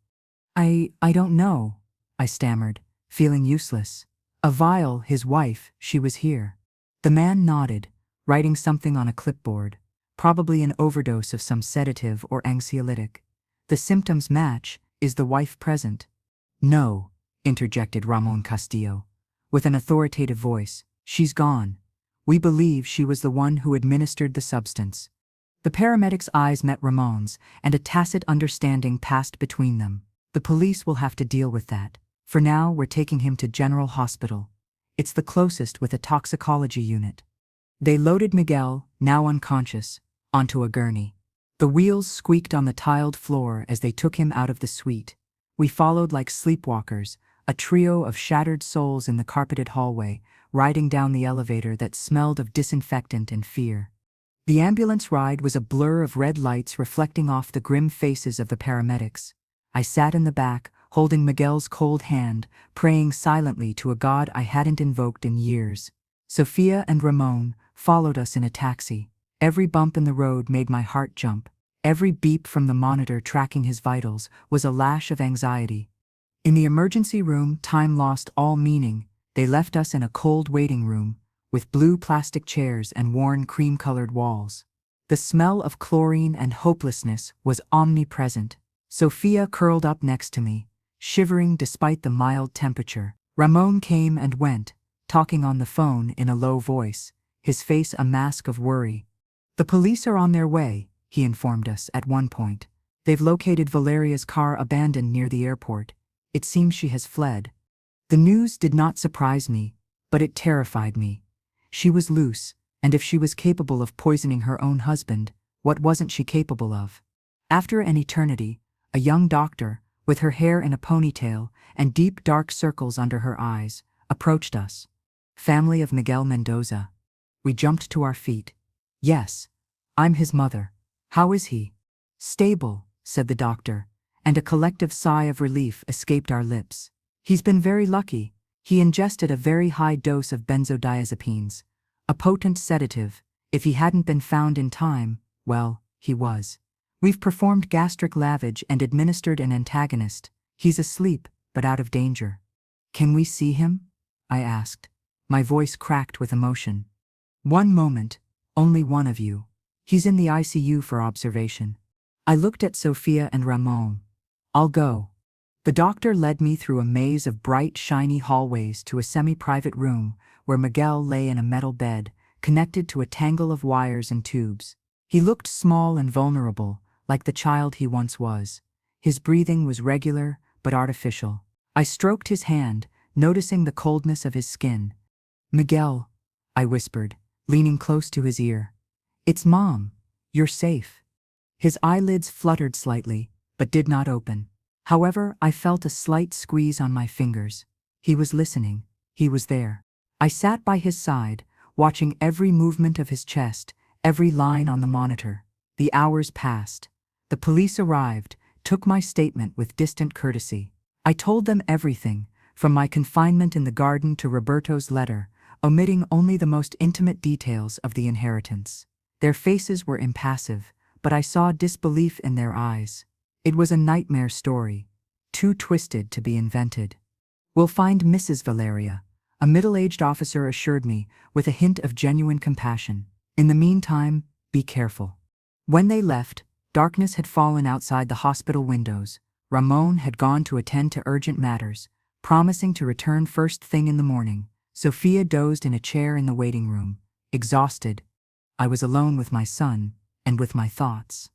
S1: I don't know," I stammered, feeling useless. "A vial, his wife, she was here." The man nodded, writing something on a clipboard, probably an overdose of some sedative or anxiolytic. "The symptoms match. Is the wife present?" "No," interjected Ramon Castillo, with an authoritative voice. "She's gone. We believe she was the one who administered the substance." The paramedic's eyes met Ramon's, and a tacit understanding passed between them. "The police will have to deal with that. For now, we're taking him to General Hospital. It's the closest with a toxicology unit." They loaded Miguel, now unconscious, onto a gurney. The wheels squeaked on the tiled floor as they took him out of the suite. We followed like sleepwalkers, a trio of shattered souls in the carpeted hallway, riding down the elevator that smelled of disinfectant and fear. The ambulance ride was a blur of red lights reflecting off the grim faces of the paramedics. I sat in the back, holding Miguel's cold hand, praying silently to a God I hadn't invoked in years. Sophia and Ramon followed us in a taxi. Every bump in the road made my heart jump. Every beep from the monitor tracking his vitals was a lash of anxiety. In the emergency room, time lost all meaning. They left us in a cold waiting room, with blue plastic chairs and worn cream-colored walls. The smell of chlorine and hopelessness was omnipresent. Sophia curled up next to me, shivering despite the mild temperature. Ramon came and went, talking on the phone in a low voice, his face a mask of worry. The police are on their way, he informed us at one point. They've located Valeria's car abandoned near the airport. It seems she has fled. The news did not surprise me, but it terrified me. She was loose, and if she was capable of poisoning her own husband, what wasn't she capable of? After an eternity, a young doctor, with her hair in a ponytail and deep dark circles under her eyes, approached us. Family of Miguel Mendoza. We jumped to our feet. Yes, I'm his mother. How is he? Stable, said the doctor, and a collective sigh of relief escaped our lips. He's been very lucky. He ingested a very high dose of benzodiazepines, a potent sedative. If he hadn't been found in time, well, he was. We've performed gastric lavage and administered an antagonist. He's asleep, but out of danger. Can we see him? I asked. My voice cracked with emotion. One moment, only one of you. He's in the ICU for observation. I looked at Sophia and Ramon. I'll go. The doctor led me through a maze of bright, shiny hallways to a semi-private room where Miguel lay in a metal bed, connected to a tangle of wires and tubes. He looked small and vulnerable, like the child he once was. His breathing was regular, but artificial. I stroked his hand, noticing the coldness of his skin. Miguel, I whispered, leaning close to his ear. It's Mom. You're safe. His eyelids fluttered slightly, but did not open. However, I felt a slight squeeze on my fingers. He was listening. He was there. I sat by his side, watching every movement of his chest, every line on the monitor. The hours passed. The police arrived, took my statement with distant courtesy. I told them everything, from my confinement in the garden to Roberto's letter, omitting only the most intimate details of the inheritance. Their faces were impassive, but I saw disbelief in their eyes. It was a nightmare story, too twisted to be invented. We'll find Mrs. Valeria, a middle-aged officer assured me, with a hint of genuine compassion. In the meantime, be careful. When they left, darkness had fallen outside the hospital windows. Ramon had gone to attend to urgent matters, promising to return first thing in the morning. Sophia dozed in a chair in the waiting room, exhausted. I was alone with my son, and with my thoughts.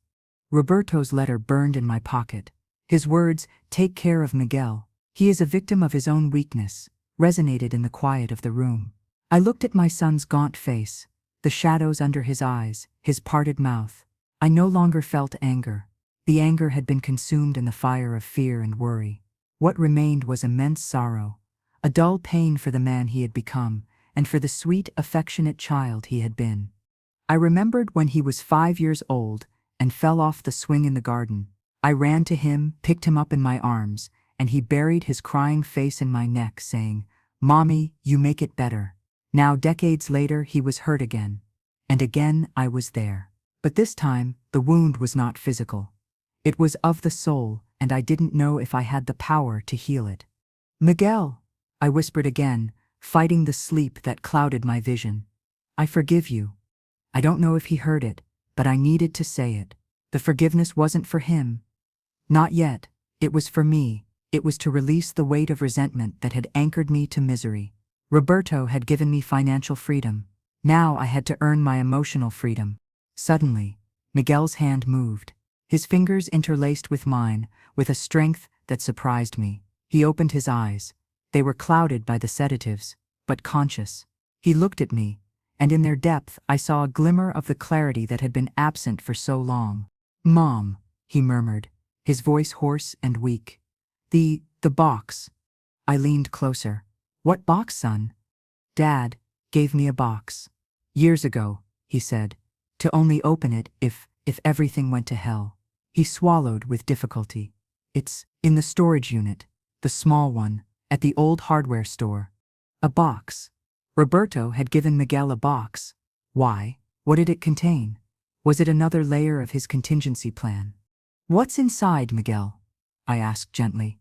S1: Roberto's letter burned in my pocket. His words, "Take care of Miguel. He is a victim of his own weakness," resonated in the quiet of the room. I looked at my son's gaunt face, the shadows under his eyes, his parted mouth. I no longer felt anger. The anger had been consumed in the fire of fear and worry. What remained was immense sorrow, a dull pain for the man he had become, and for the sweet, affectionate child he had been. I remembered when he was 5 years old and fell off the swing in the garden. I ran to him, picked him up in my arms, and he buried his crying face in my neck, saying, "Mommy, you make it better." Now, decades later, he was hurt again. And again I was there. But this time, the wound was not physical. It was of the soul, and I didn't know if I had the power to heal it. "Miguel," I whispered again, fighting the sleep that clouded my vision. "I forgive you." I don't know if he heard it, but I needed to say it. The forgiveness wasn't for him. Not yet. It was for me. It was to release the weight of resentment that had anchored me to misery. Roberto had given me financial freedom. Now I had to earn my emotional freedom. Suddenly, Miguel's hand moved. His fingers interlaced with mine, with a strength that surprised me. He opened his eyes. They were clouded by the sedatives, but conscious. He looked at me, and in their depth I saw a glimmer of the clarity that had been absent for so long. "Mom," he murmured, his voice hoarse and weak. The box." I leaned closer. "What box, son?" "Dad gave me a box. Years ago," he said, "to only open it if everything went to hell." He swallowed with difficulty. "It's in the storage unit, the small one, at the old hardware store." A box. Roberto had given Miguel a box. Why? What did it contain? Was it another layer of his contingency plan? "What's inside, Miguel?" I asked gently.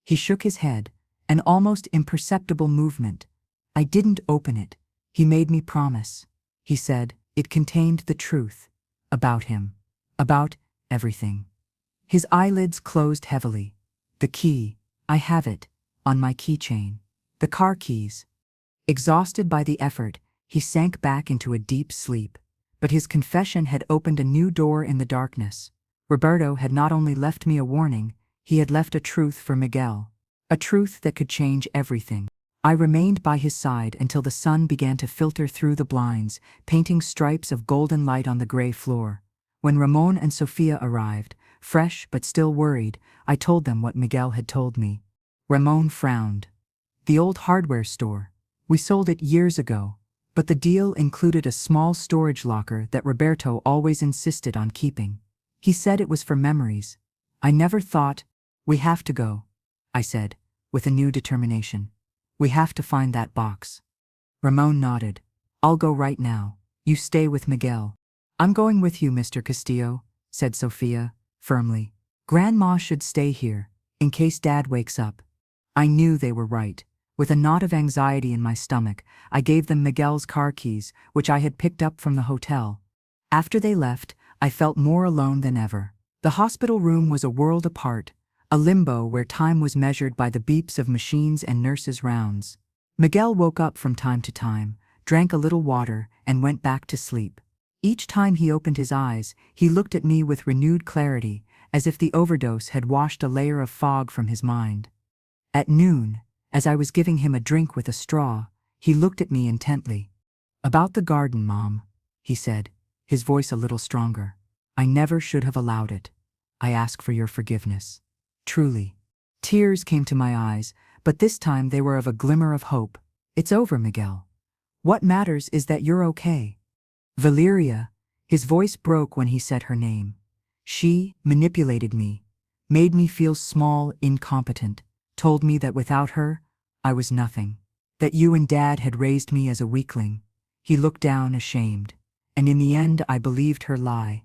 S1: He shook his head, an almost imperceptible movement. "I didn't open it. He made me promise." He said it contained the truth. About him. About everything. His eyelids closed heavily. "The key. I have it. On my keychain." The car keys. Exhausted by the effort, he sank back into a deep sleep. But his confession had opened a new door in the darkness. Roberto had not only left me a warning, he had left a truth for Miguel. A truth that could change everything. I remained by his side until the sun began to filter through the blinds, painting stripes of golden light on the gray floor. When Ramon and Sofia arrived, fresh but still worried, I told them what Miguel had told me. Ramon frowned. The old hardware store. We sold it years ago, but the deal included a small storage locker that Roberto always insisted on keeping. He said it was for memories. I never thought. We have to go, I said, with a new determination. We have to find that box. Ramon nodded. I'll go right now. You stay with Miguel. I'm going with you, Mr. Castillo, said Sofia, firmly. Grandma should stay here, in case Dad wakes up. I knew they were right. With a knot of anxiety in my stomach, I gave them Miguel's car keys, which I had picked up from the hotel. After they left, I felt more alone than ever. The hospital room was a world apart, a limbo where time was measured by the beeps of machines and nurses' rounds. Miguel woke up from time to time, drank a little water, and went back to sleep. Each time he opened his eyes, he looked at me with renewed clarity, as if the overdose had washed a layer of fog from his mind. At noon, as I was giving him a drink with a straw, he looked at me intently. About the garden, Mom, he said, his voice a little stronger. I never should have allowed it. I ask for your forgiveness. Truly. Tears came to my eyes, but this time they were of a glimmer of hope. It's over, Miguel. What matters is that you're okay. Valeria, his voice broke when he said her name. She manipulated me, made me feel small, incompetent, told me that without her, I was nothing. That you and Dad had raised me as a weakling. He looked down ashamed, and in the end I believed her lie.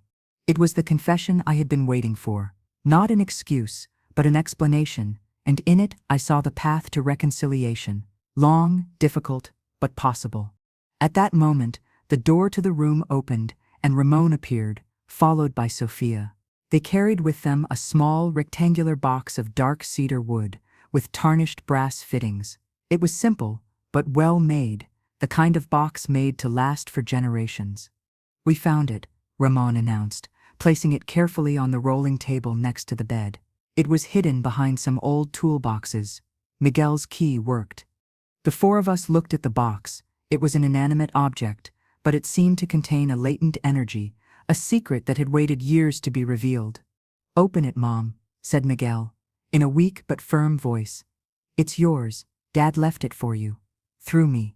S1: It was the confession I had been waiting for, not an excuse, but an explanation, and in it I saw the path to reconciliation, long, difficult, but possible. At that moment, the door to the room opened, and Ramon appeared, followed by Sofia. They carried with them a small, rectangular box of dark cedar wood, with tarnished brass fittings. It was simple, but well made, the kind of box made to last for generations. We found it, Ramon announced, placing it carefully on the rolling table next to the bed. It was hidden behind some old toolboxes. Miguel's key worked. The four of us looked at the box. It was an inanimate object, but it seemed to contain a latent energy, a secret that had waited years to be revealed. Open it, Mom, said Miguel, in a weak but firm voice. It's yours. Dad left it for you. Through me.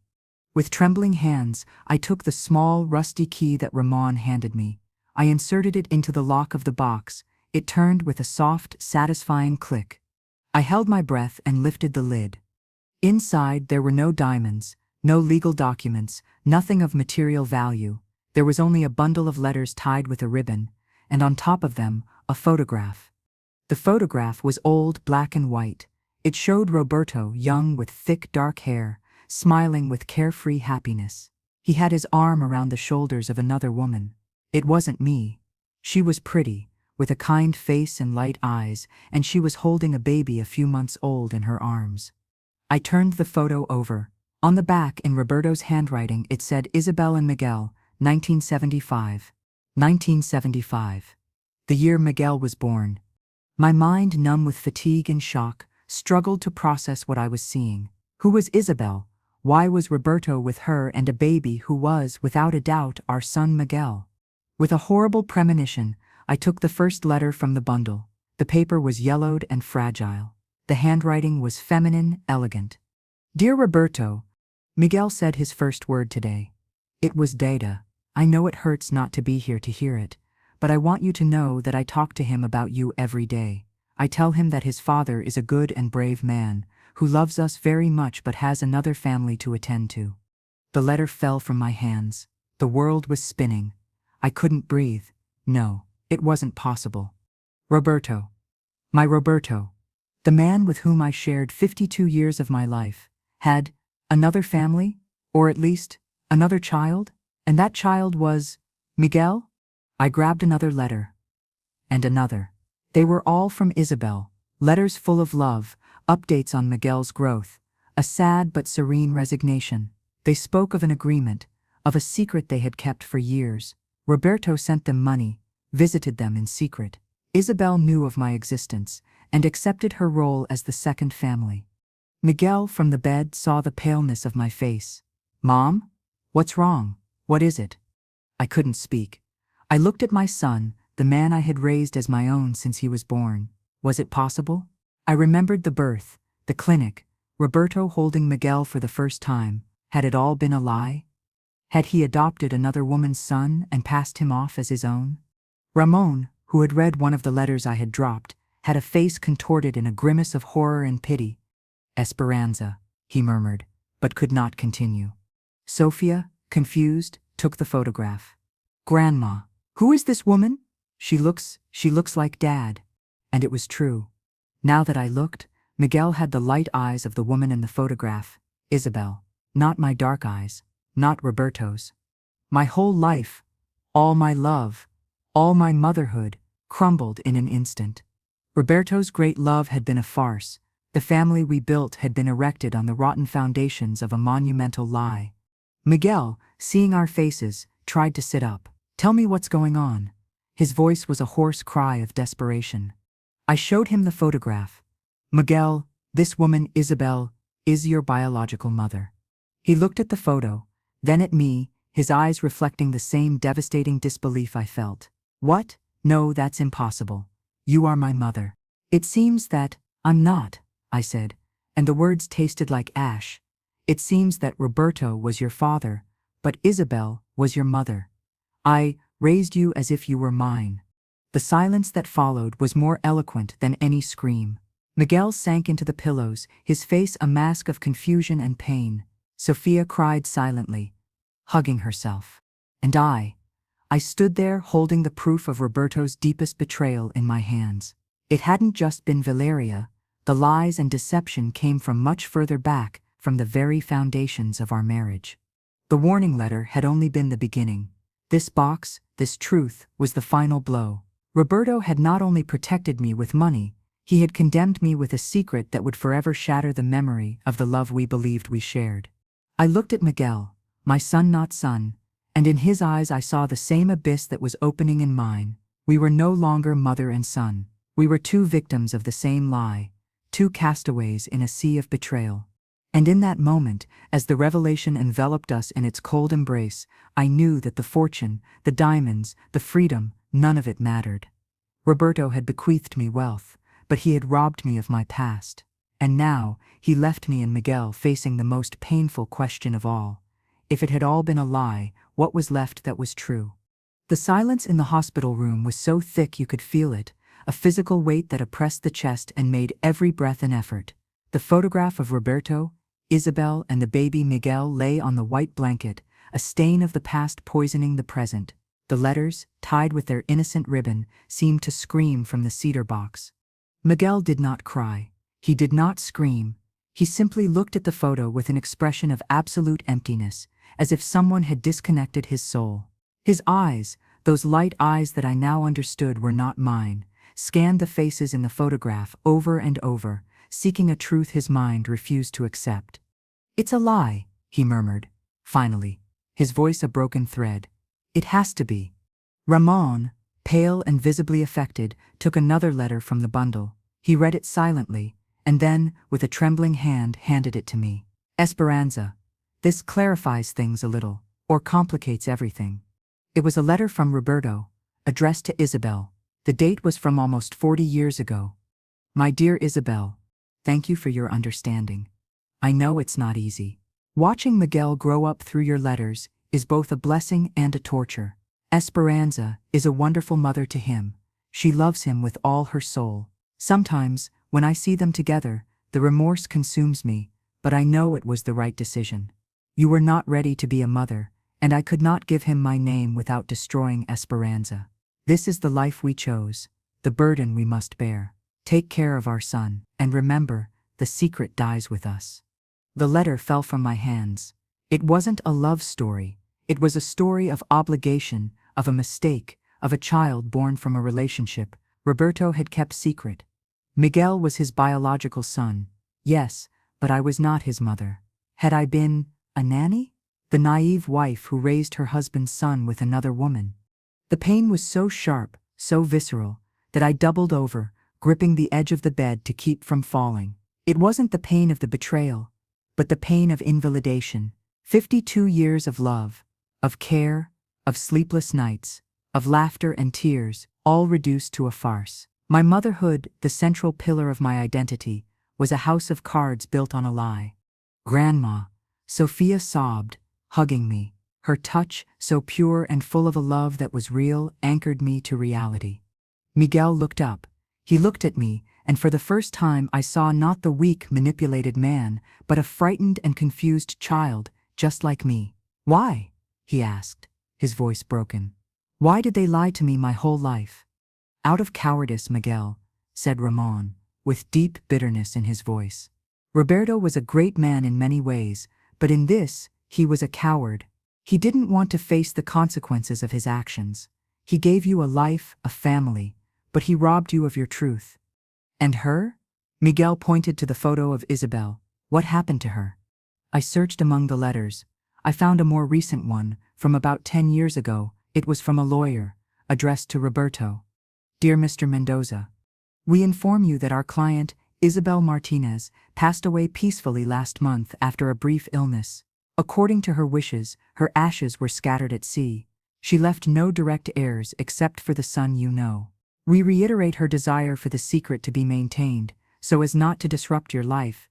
S1: With trembling hands, I took the small, rusty key that Ramon handed me. I inserted it into the lock of the box. It turned with a soft, satisfying click. I held my breath and lifted the lid. Inside, there were no diamonds, no legal documents, nothing of material value. There was only a bundle of letters tied with a ribbon, and on top of them, a photograph. The photograph was old, black and white. It showed Roberto, young with thick, dark hair, smiling with carefree happiness. He had his arm around the shoulders of another woman. It wasn't me. She was pretty, with a kind face and light eyes, and she was holding a baby a few months old in her arms. I turned the photo over. On the back, in Roberto's handwriting, it said Isabel and Miguel, 1975. 1975. The year Miguel was born. My mind, numb with fatigue and shock, struggled to process what I was seeing. Who was Isabel? Why was Roberto with her and a baby who was, without a doubt, our son Miguel? With a horrible premonition, I took the first letter from the bundle. The paper was yellowed and fragile. The handwriting was feminine, elegant. Dear Roberto, Miguel said his first word today. It was Dada. I know it hurts not to be here to hear it, but I want you to know that I talk to him about you every day. I tell him that his father is a good and brave man, who loves us very much but has another family to attend to. The letter fell from my hands. The world was spinning. I couldn't breathe. No, it wasn't possible. Roberto. My Roberto. The man with whom I shared 52 years of my life, had another family, or at least, another child? And that child was Miguel? I grabbed another letter. And another. They were all from Isabel, letters full of love, updates on Miguel's growth, a sad but serene resignation. They spoke of an agreement, of a secret they had kept for years. Roberto sent them money, visited them in secret. Isabel knew of my existence and accepted her role as the second family. Miguel from the bed saw the paleness of my face. "Mom? What's wrong? What is it?" I couldn't speak. I looked at my son, the man I had raised as my own since he was born. Was it possible? I remembered the birth, the clinic, Roberto holding Miguel for the first time. Had it all been a lie? Had he adopted another woman's son and passed him off as his own? Ramon, who had read one of the letters I had dropped, had a face contorted in a grimace of horror and pity. "Esperanza," he murmured, but could not continue. Sofia, confused, took the photograph. "Grandma, who is this woman? She looks like Dad." And it was true. Now that I looked, Miguel had the light eyes of the woman in the photograph, Isabel, not my dark eyes, not Roberto's. My whole life, all my love, all my motherhood, crumbled in an instant. Roberto's great love had been a farce. The family we built had been erected on the rotten foundations of a monumental lie. Miguel, seeing our faces, tried to sit up. "Tell me what's going on." His voice was a hoarse cry of desperation. I showed him the photograph. "Miguel, this woman, Isabel, is your biological mother." He looked at the photo, then at me, his eyes reflecting the same devastating disbelief I felt. "What? No, that's impossible. You are my mother." "It seems that I'm not," I said, and the words tasted like ash. "It seems that Roberto was your father, but Isabel was your mother. I raised you as if you were mine." The silence that followed was more eloquent than any scream. Miguel sank into the pillows, his face a mask of confusion and pain. Sofia cried silently, hugging herself. And I stood there holding the proof of Roberto's deepest betrayal in my hands. It hadn't just been Valeria. The lies and deception came from much further back, from the very foundations of our marriage. The warning letter had only been the beginning. This box, this truth, was the final blow. Roberto had not only protected me with money, he had condemned me with a secret that would forever shatter the memory of the love we believed we shared. I looked at Miguel, my son not son, and in his eyes I saw the same abyss that was opening in mine. We were no longer mother and son. We were two victims of the same lie, two castaways in a sea of betrayal. And in that moment, as the revelation enveloped us in its cold embrace, I knew that the fortune, the diamonds, the freedom, none of it mattered. Roberto had bequeathed me wealth, but he had robbed me of my past. And now, he left me and Miguel facing the most painful question of all. If it had all been a lie, what was left that was true? The silence in the hospital room was so thick you could feel it, a physical weight that oppressed the chest and made every breath an effort. The photograph of Roberto, Isabel, and the baby Miguel lay on the white blanket, a stain of the past poisoning the present. The letters, tied with their innocent ribbon, seemed to scream from the cedar box. Miguel did not cry. He did not scream. He simply looked at the photo with an expression of absolute emptiness, as if someone had disconnected his soul. His eyes, those light eyes that I now understood were not mine, scanned the faces in the photograph over and over, seeking a truth his mind refused to accept. "It's a lie," he murmured, finally, his voice a broken thread. "It has to be." Ramon, pale and visibly affected, took another letter from the bundle. He read it silently, and then, with a trembling hand, handed it to me. "Esperanza, this clarifies things a little, or complicates everything." It was a letter from Roberto, addressed to Isabel. The date was from almost 40 years ago. "My dear Isabel, thank you for your understanding. I know it's not easy. Watching Miguel grow up through your letters is both a blessing and a torture. Esperanza is a wonderful mother to him. She loves him with all her soul. Sometimes, when I see them together, the remorse consumes me, but I know it was the right decision. You were not ready to be a mother, and I could not give him my name without destroying Esperanza. This is the life we chose, the burden we must bear. Take care of our son, and remember, the secret dies with us." The letter fell from my hands. It wasn't a love story. It was a story of obligation, of a mistake, of a child born from a relationship Roberto had kept secret. Miguel was his biological son, yes, but I was not his mother. Had I been a nanny? The naive wife who raised her husband's son with another woman. The pain was so sharp, so visceral, that I doubled over, gripping the edge of the bed to keep from falling. It wasn't the pain of the betrayal, but the pain of invalidation. 52 years of love, of care, of sleepless nights, of laughter and tears, all reduced to a farce. My motherhood, the central pillar of my identity, was a house of cards built on a lie. Grandma, Sophia sobbed, hugging me. Her touch, so pure and full of a love that was real, anchored me to reality. Miguel looked up. He looked at me, and for the first time I saw not the weak, manipulated man, but a frightened and confused child, just like me. "Why?" he asked, his voice broken. "Why did they lie to me my whole life?" "Out of cowardice, Miguel," said Ramon, with deep bitterness in his voice. "Roberto was a great man in many ways, but in this, he was a coward. He didn't want to face the consequences of his actions. He gave you a life, a family, but he robbed you of your truth." "And her?" Miguel pointed to the photo of Isabel. "What happened to her?" I searched among the letters. I found a more recent one, from about 10 years ago. It was from a lawyer, addressed to Roberto. "Dear Mr. Mendoza, we inform you that our client, Isabel Martinez, passed away peacefully last month after a brief illness. According to her wishes, her ashes were scattered at sea. She left no direct heirs except for the son you know. We reiterate her desire for the secret to be maintained, so as not to disrupt your life.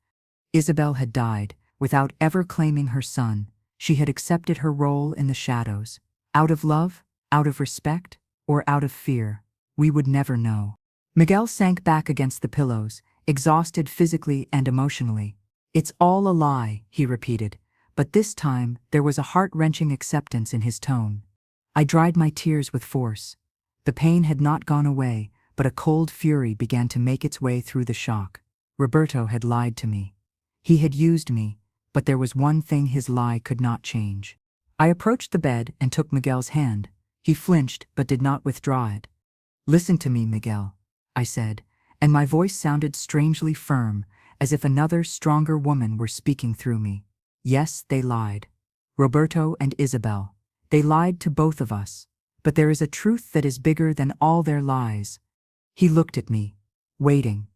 S1: Isabel had died, without ever claiming her son. She had accepted her role in the shadows. Out of love, out of respect, or out of fear, we would never know." Miguel sank back against the pillows, exhausted physically and emotionally. "It's all a lie," he repeated, but this time there was a heart-wrenching acceptance in his tone. I dried my tears with force. The pain had not gone away, but a cold fury began to make its way through the shock. Roberto had lied to me. He had used me, but there was one thing his lie could not change. I approached the bed and took Miguel's hand. He flinched but did not withdraw it. "Listen to me, Miguel," I said, and my voice sounded strangely firm, as if another, stronger woman were speaking through me. "Yes, they lied. Roberto and Isabel. They lied to both of us. But there is a truth that is bigger than all their lies." He looked at me, waiting.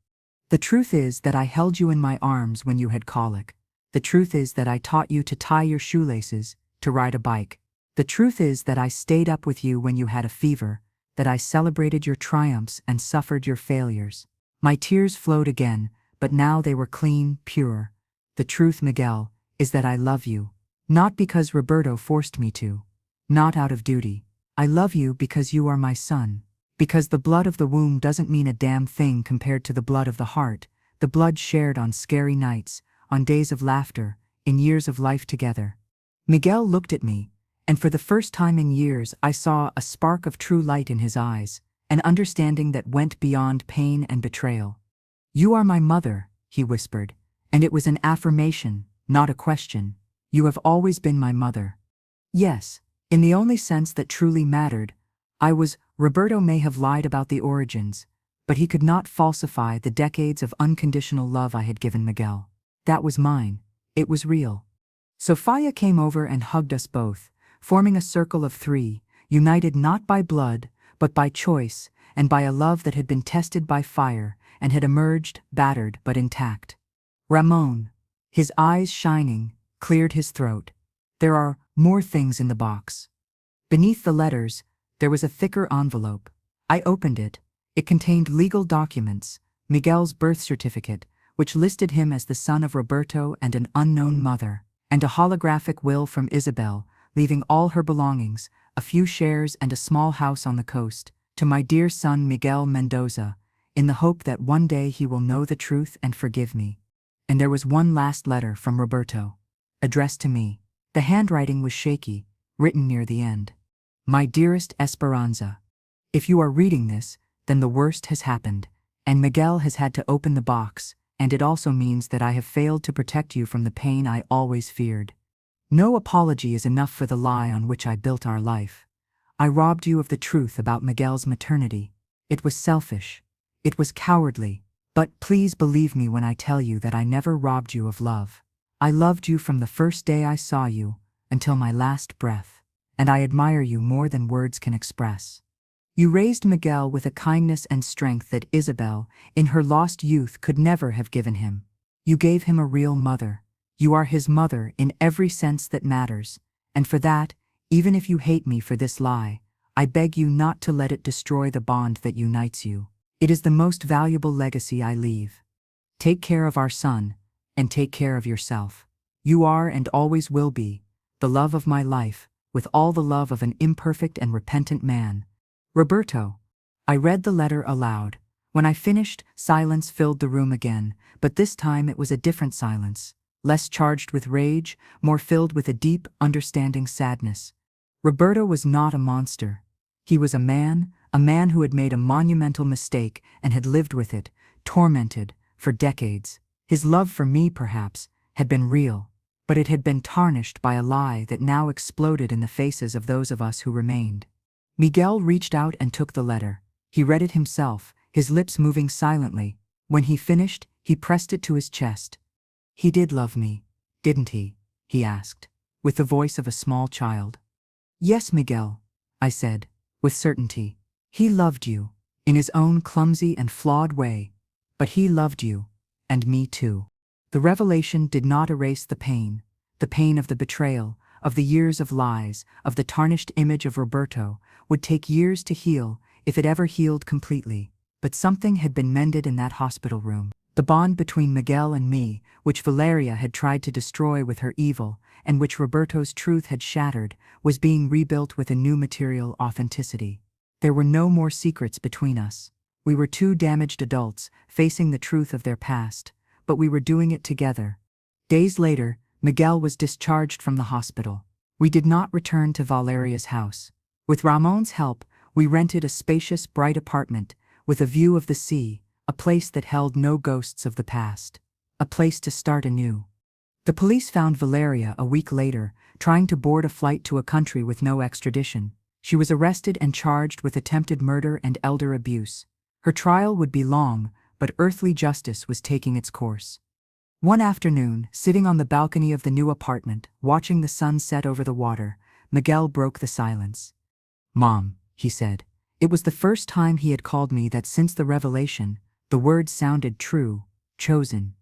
S1: "The truth is that I held you in my arms when you had colic. The truth is that I taught you to tie your shoelaces, to ride a bike. The truth is that I stayed up with you when you had a fever, that I celebrated your triumphs and suffered your failures." My tears flowed again, but now they were clean, pure. "The truth, Miguel, is that I love you. Not because Roberto forced me to. Not out of duty. I love you because you are my son. Because the blood of the womb doesn't mean a damn thing compared to the blood of the heart, the blood shared on scary nights, on days of laughter, in years of life together." Miguel looked at me, and for the first time in years I saw a spark of true light in his eyes, an understanding that went beyond pain and betrayal. "You are my mother," he whispered, and it was an affirmation, not a question. "You have always been my mother." Yes, in the only sense that truly mattered. Roberto may have lied about the origins, but he could not falsify the decades of unconditional love I had given Miguel. That was mine. It was real. Sophia came over and hugged us both, forming a circle of 3, united not by blood, but by choice, and by a love that had been tested by fire, and had emerged, battered but intact. Ramon, his eyes shining, cleared his throat. "There are more things in the box." Beneath the letters, there was a thicker envelope. I opened it. It contained legal documents, Miguel's birth certificate, which listed him as the son of Roberto and an unknown mother, and a holographic will from Isabel, leaving all her belongings, a few shares and a small house on the coast, to my dear son Miguel Mendoza, in the hope that one day he will know the truth and forgive me. And there was one last letter from Roberto, addressed to me. The handwriting was shaky, written near the end. "My dearest Esperanza, if you are reading this, then the worst has happened, and Miguel has had to open the box, and it also means that I have failed to protect you from the pain I always feared. No apology is enough for the lie on which I built our life. I robbed you of the truth about Miguel's maternity. It was selfish. It was cowardly, But please believe me when I tell you that I never robbed you of love. I loved you from the first day I saw you until my last breath, and I admire you more than words can express. You raised Miguel with a kindness and strength that Isabel, in her lost youth, could never have given him. You gave him a real mother. You are his mother in every sense that matters, and for that, even if you hate me for this lie, I beg you not to let it destroy the bond that unites you. It is the most valuable legacy I leave. Take care of our son, and take care of yourself. You are and always will be the love of my life, with all the love of an imperfect and repentant man. Roberto. I read the letter aloud. When I finished, silence filled the room again, but this time it was a different silence, less charged with rage, more filled with a deep, understanding sadness. Roberto was not a monster. He was a man who had made a monumental mistake and had lived with it, tormented, for decades. His love for me, perhaps, had been real, but it had been tarnished by a lie that now exploded in the faces of those of us who remained. Miguel reached out and took the letter. He read it himself, his lips moving silently. When he finished, he pressed it to his chest. He did love me, didn't he? He asked, with the voice of a small child. Yes, Miguel, I said, with certainty. He loved you, in his own clumsy and flawed way, but he loved you, and me too. The revelation did not erase the pain of the betrayal, of the years of lies, of the tarnished image of Roberto, would take years to heal, if it ever healed completely. But something had been mended in that hospital room. The bond between Miguel and me, which Valeria had tried to destroy with her evil, and which Roberto's truth had shattered, was being rebuilt with a new material authenticity. There were no more secrets between us. We were two damaged adults, facing the truth of their past, but we were doing it together. Days later, Miguel was discharged from the hospital. We did not return to Valeria's house. With Ramon's help, we rented a spacious, bright apartment, with a view of the sea, a place that held no ghosts of the past. A place to start anew. The police found Valeria a week later, trying to board a flight to a country with no extradition. She was arrested and charged with attempted murder and elder abuse. Her trial would be long, but earthly justice was taking its course. One afternoon, sitting on the balcony of the new apartment, watching the sun set over the water, Miguel broke the silence. Mom, he said. It was the first time he had called me that since the revelation. The words sounded true, chosen.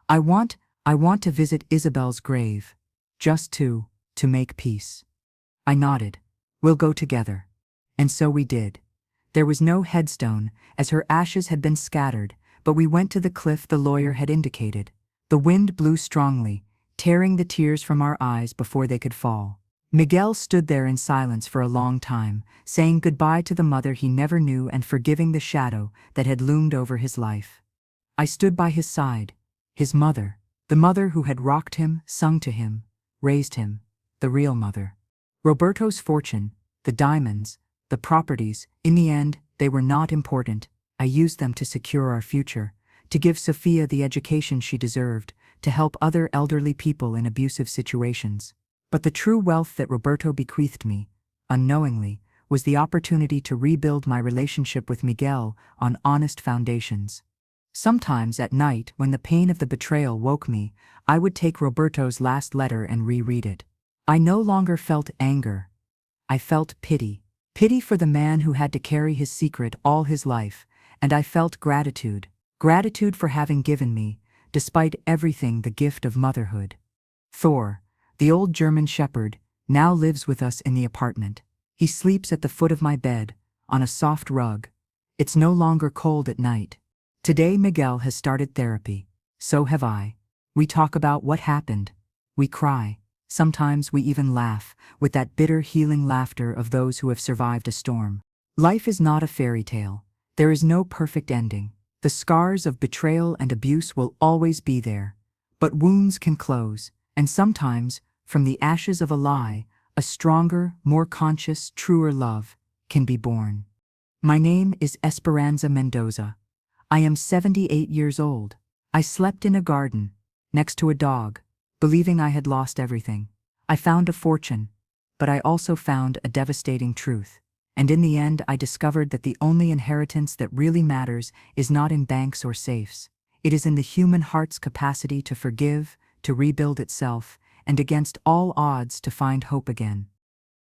S1: I want to visit Isabel's grave. Just to make peace. I nodded. We'll go together. And so we did. There was no headstone, as her ashes had been scattered, but we went to the cliff the lawyer had indicated. The wind blew strongly, tearing the tears from our eyes before they could fall. Miguel stood there in silence for a long time, saying goodbye to the mother he never knew and forgiving the shadow that had loomed over his life. I stood by his side, his mother, the mother who had rocked him, sung to him, raised him, the real mother. Roberto's fortune, the diamonds, the properties, in the end, they were not important. I used them to secure our future, to give Sophia the education she deserved, to help other elderly people in abusive situations. But the true wealth that Roberto bequeathed me, unknowingly, was the opportunity to rebuild my relationship with Miguel on honest foundations. Sometimes at night, when the pain of the betrayal woke me, I would take Roberto's last letter and reread it. I no longer felt anger. I felt pity. Pity for the man who had to carry his secret all his life, and I felt gratitude. Gratitude for having given me, despite everything, the gift of motherhood. Thor, the old German shepherd, now lives with us in the apartment. He sleeps at the foot of my bed, on a soft rug. It's no longer cold at night. Today Miguel has started therapy. So have I. We talk about what happened. We cry. Sometimes we even laugh, with that bitter healing laughter of those who have survived a storm. Life is not a fairy tale. There is no perfect ending. The scars of betrayal and abuse will always be there. But wounds can close, and sometimes, from the ashes of a lie, a stronger, more conscious, truer love can be born. My name is Esperanza Mendoza. I am 78 years old. I slept in a garden, next to a dog, believing I had lost everything. I found a fortune, but I also found a devastating truth. And in the end, I discovered that the only inheritance that really matters is not in banks or safes. It is in the human heart's capacity to forgive, to rebuild itself, and against all odds to find hope again.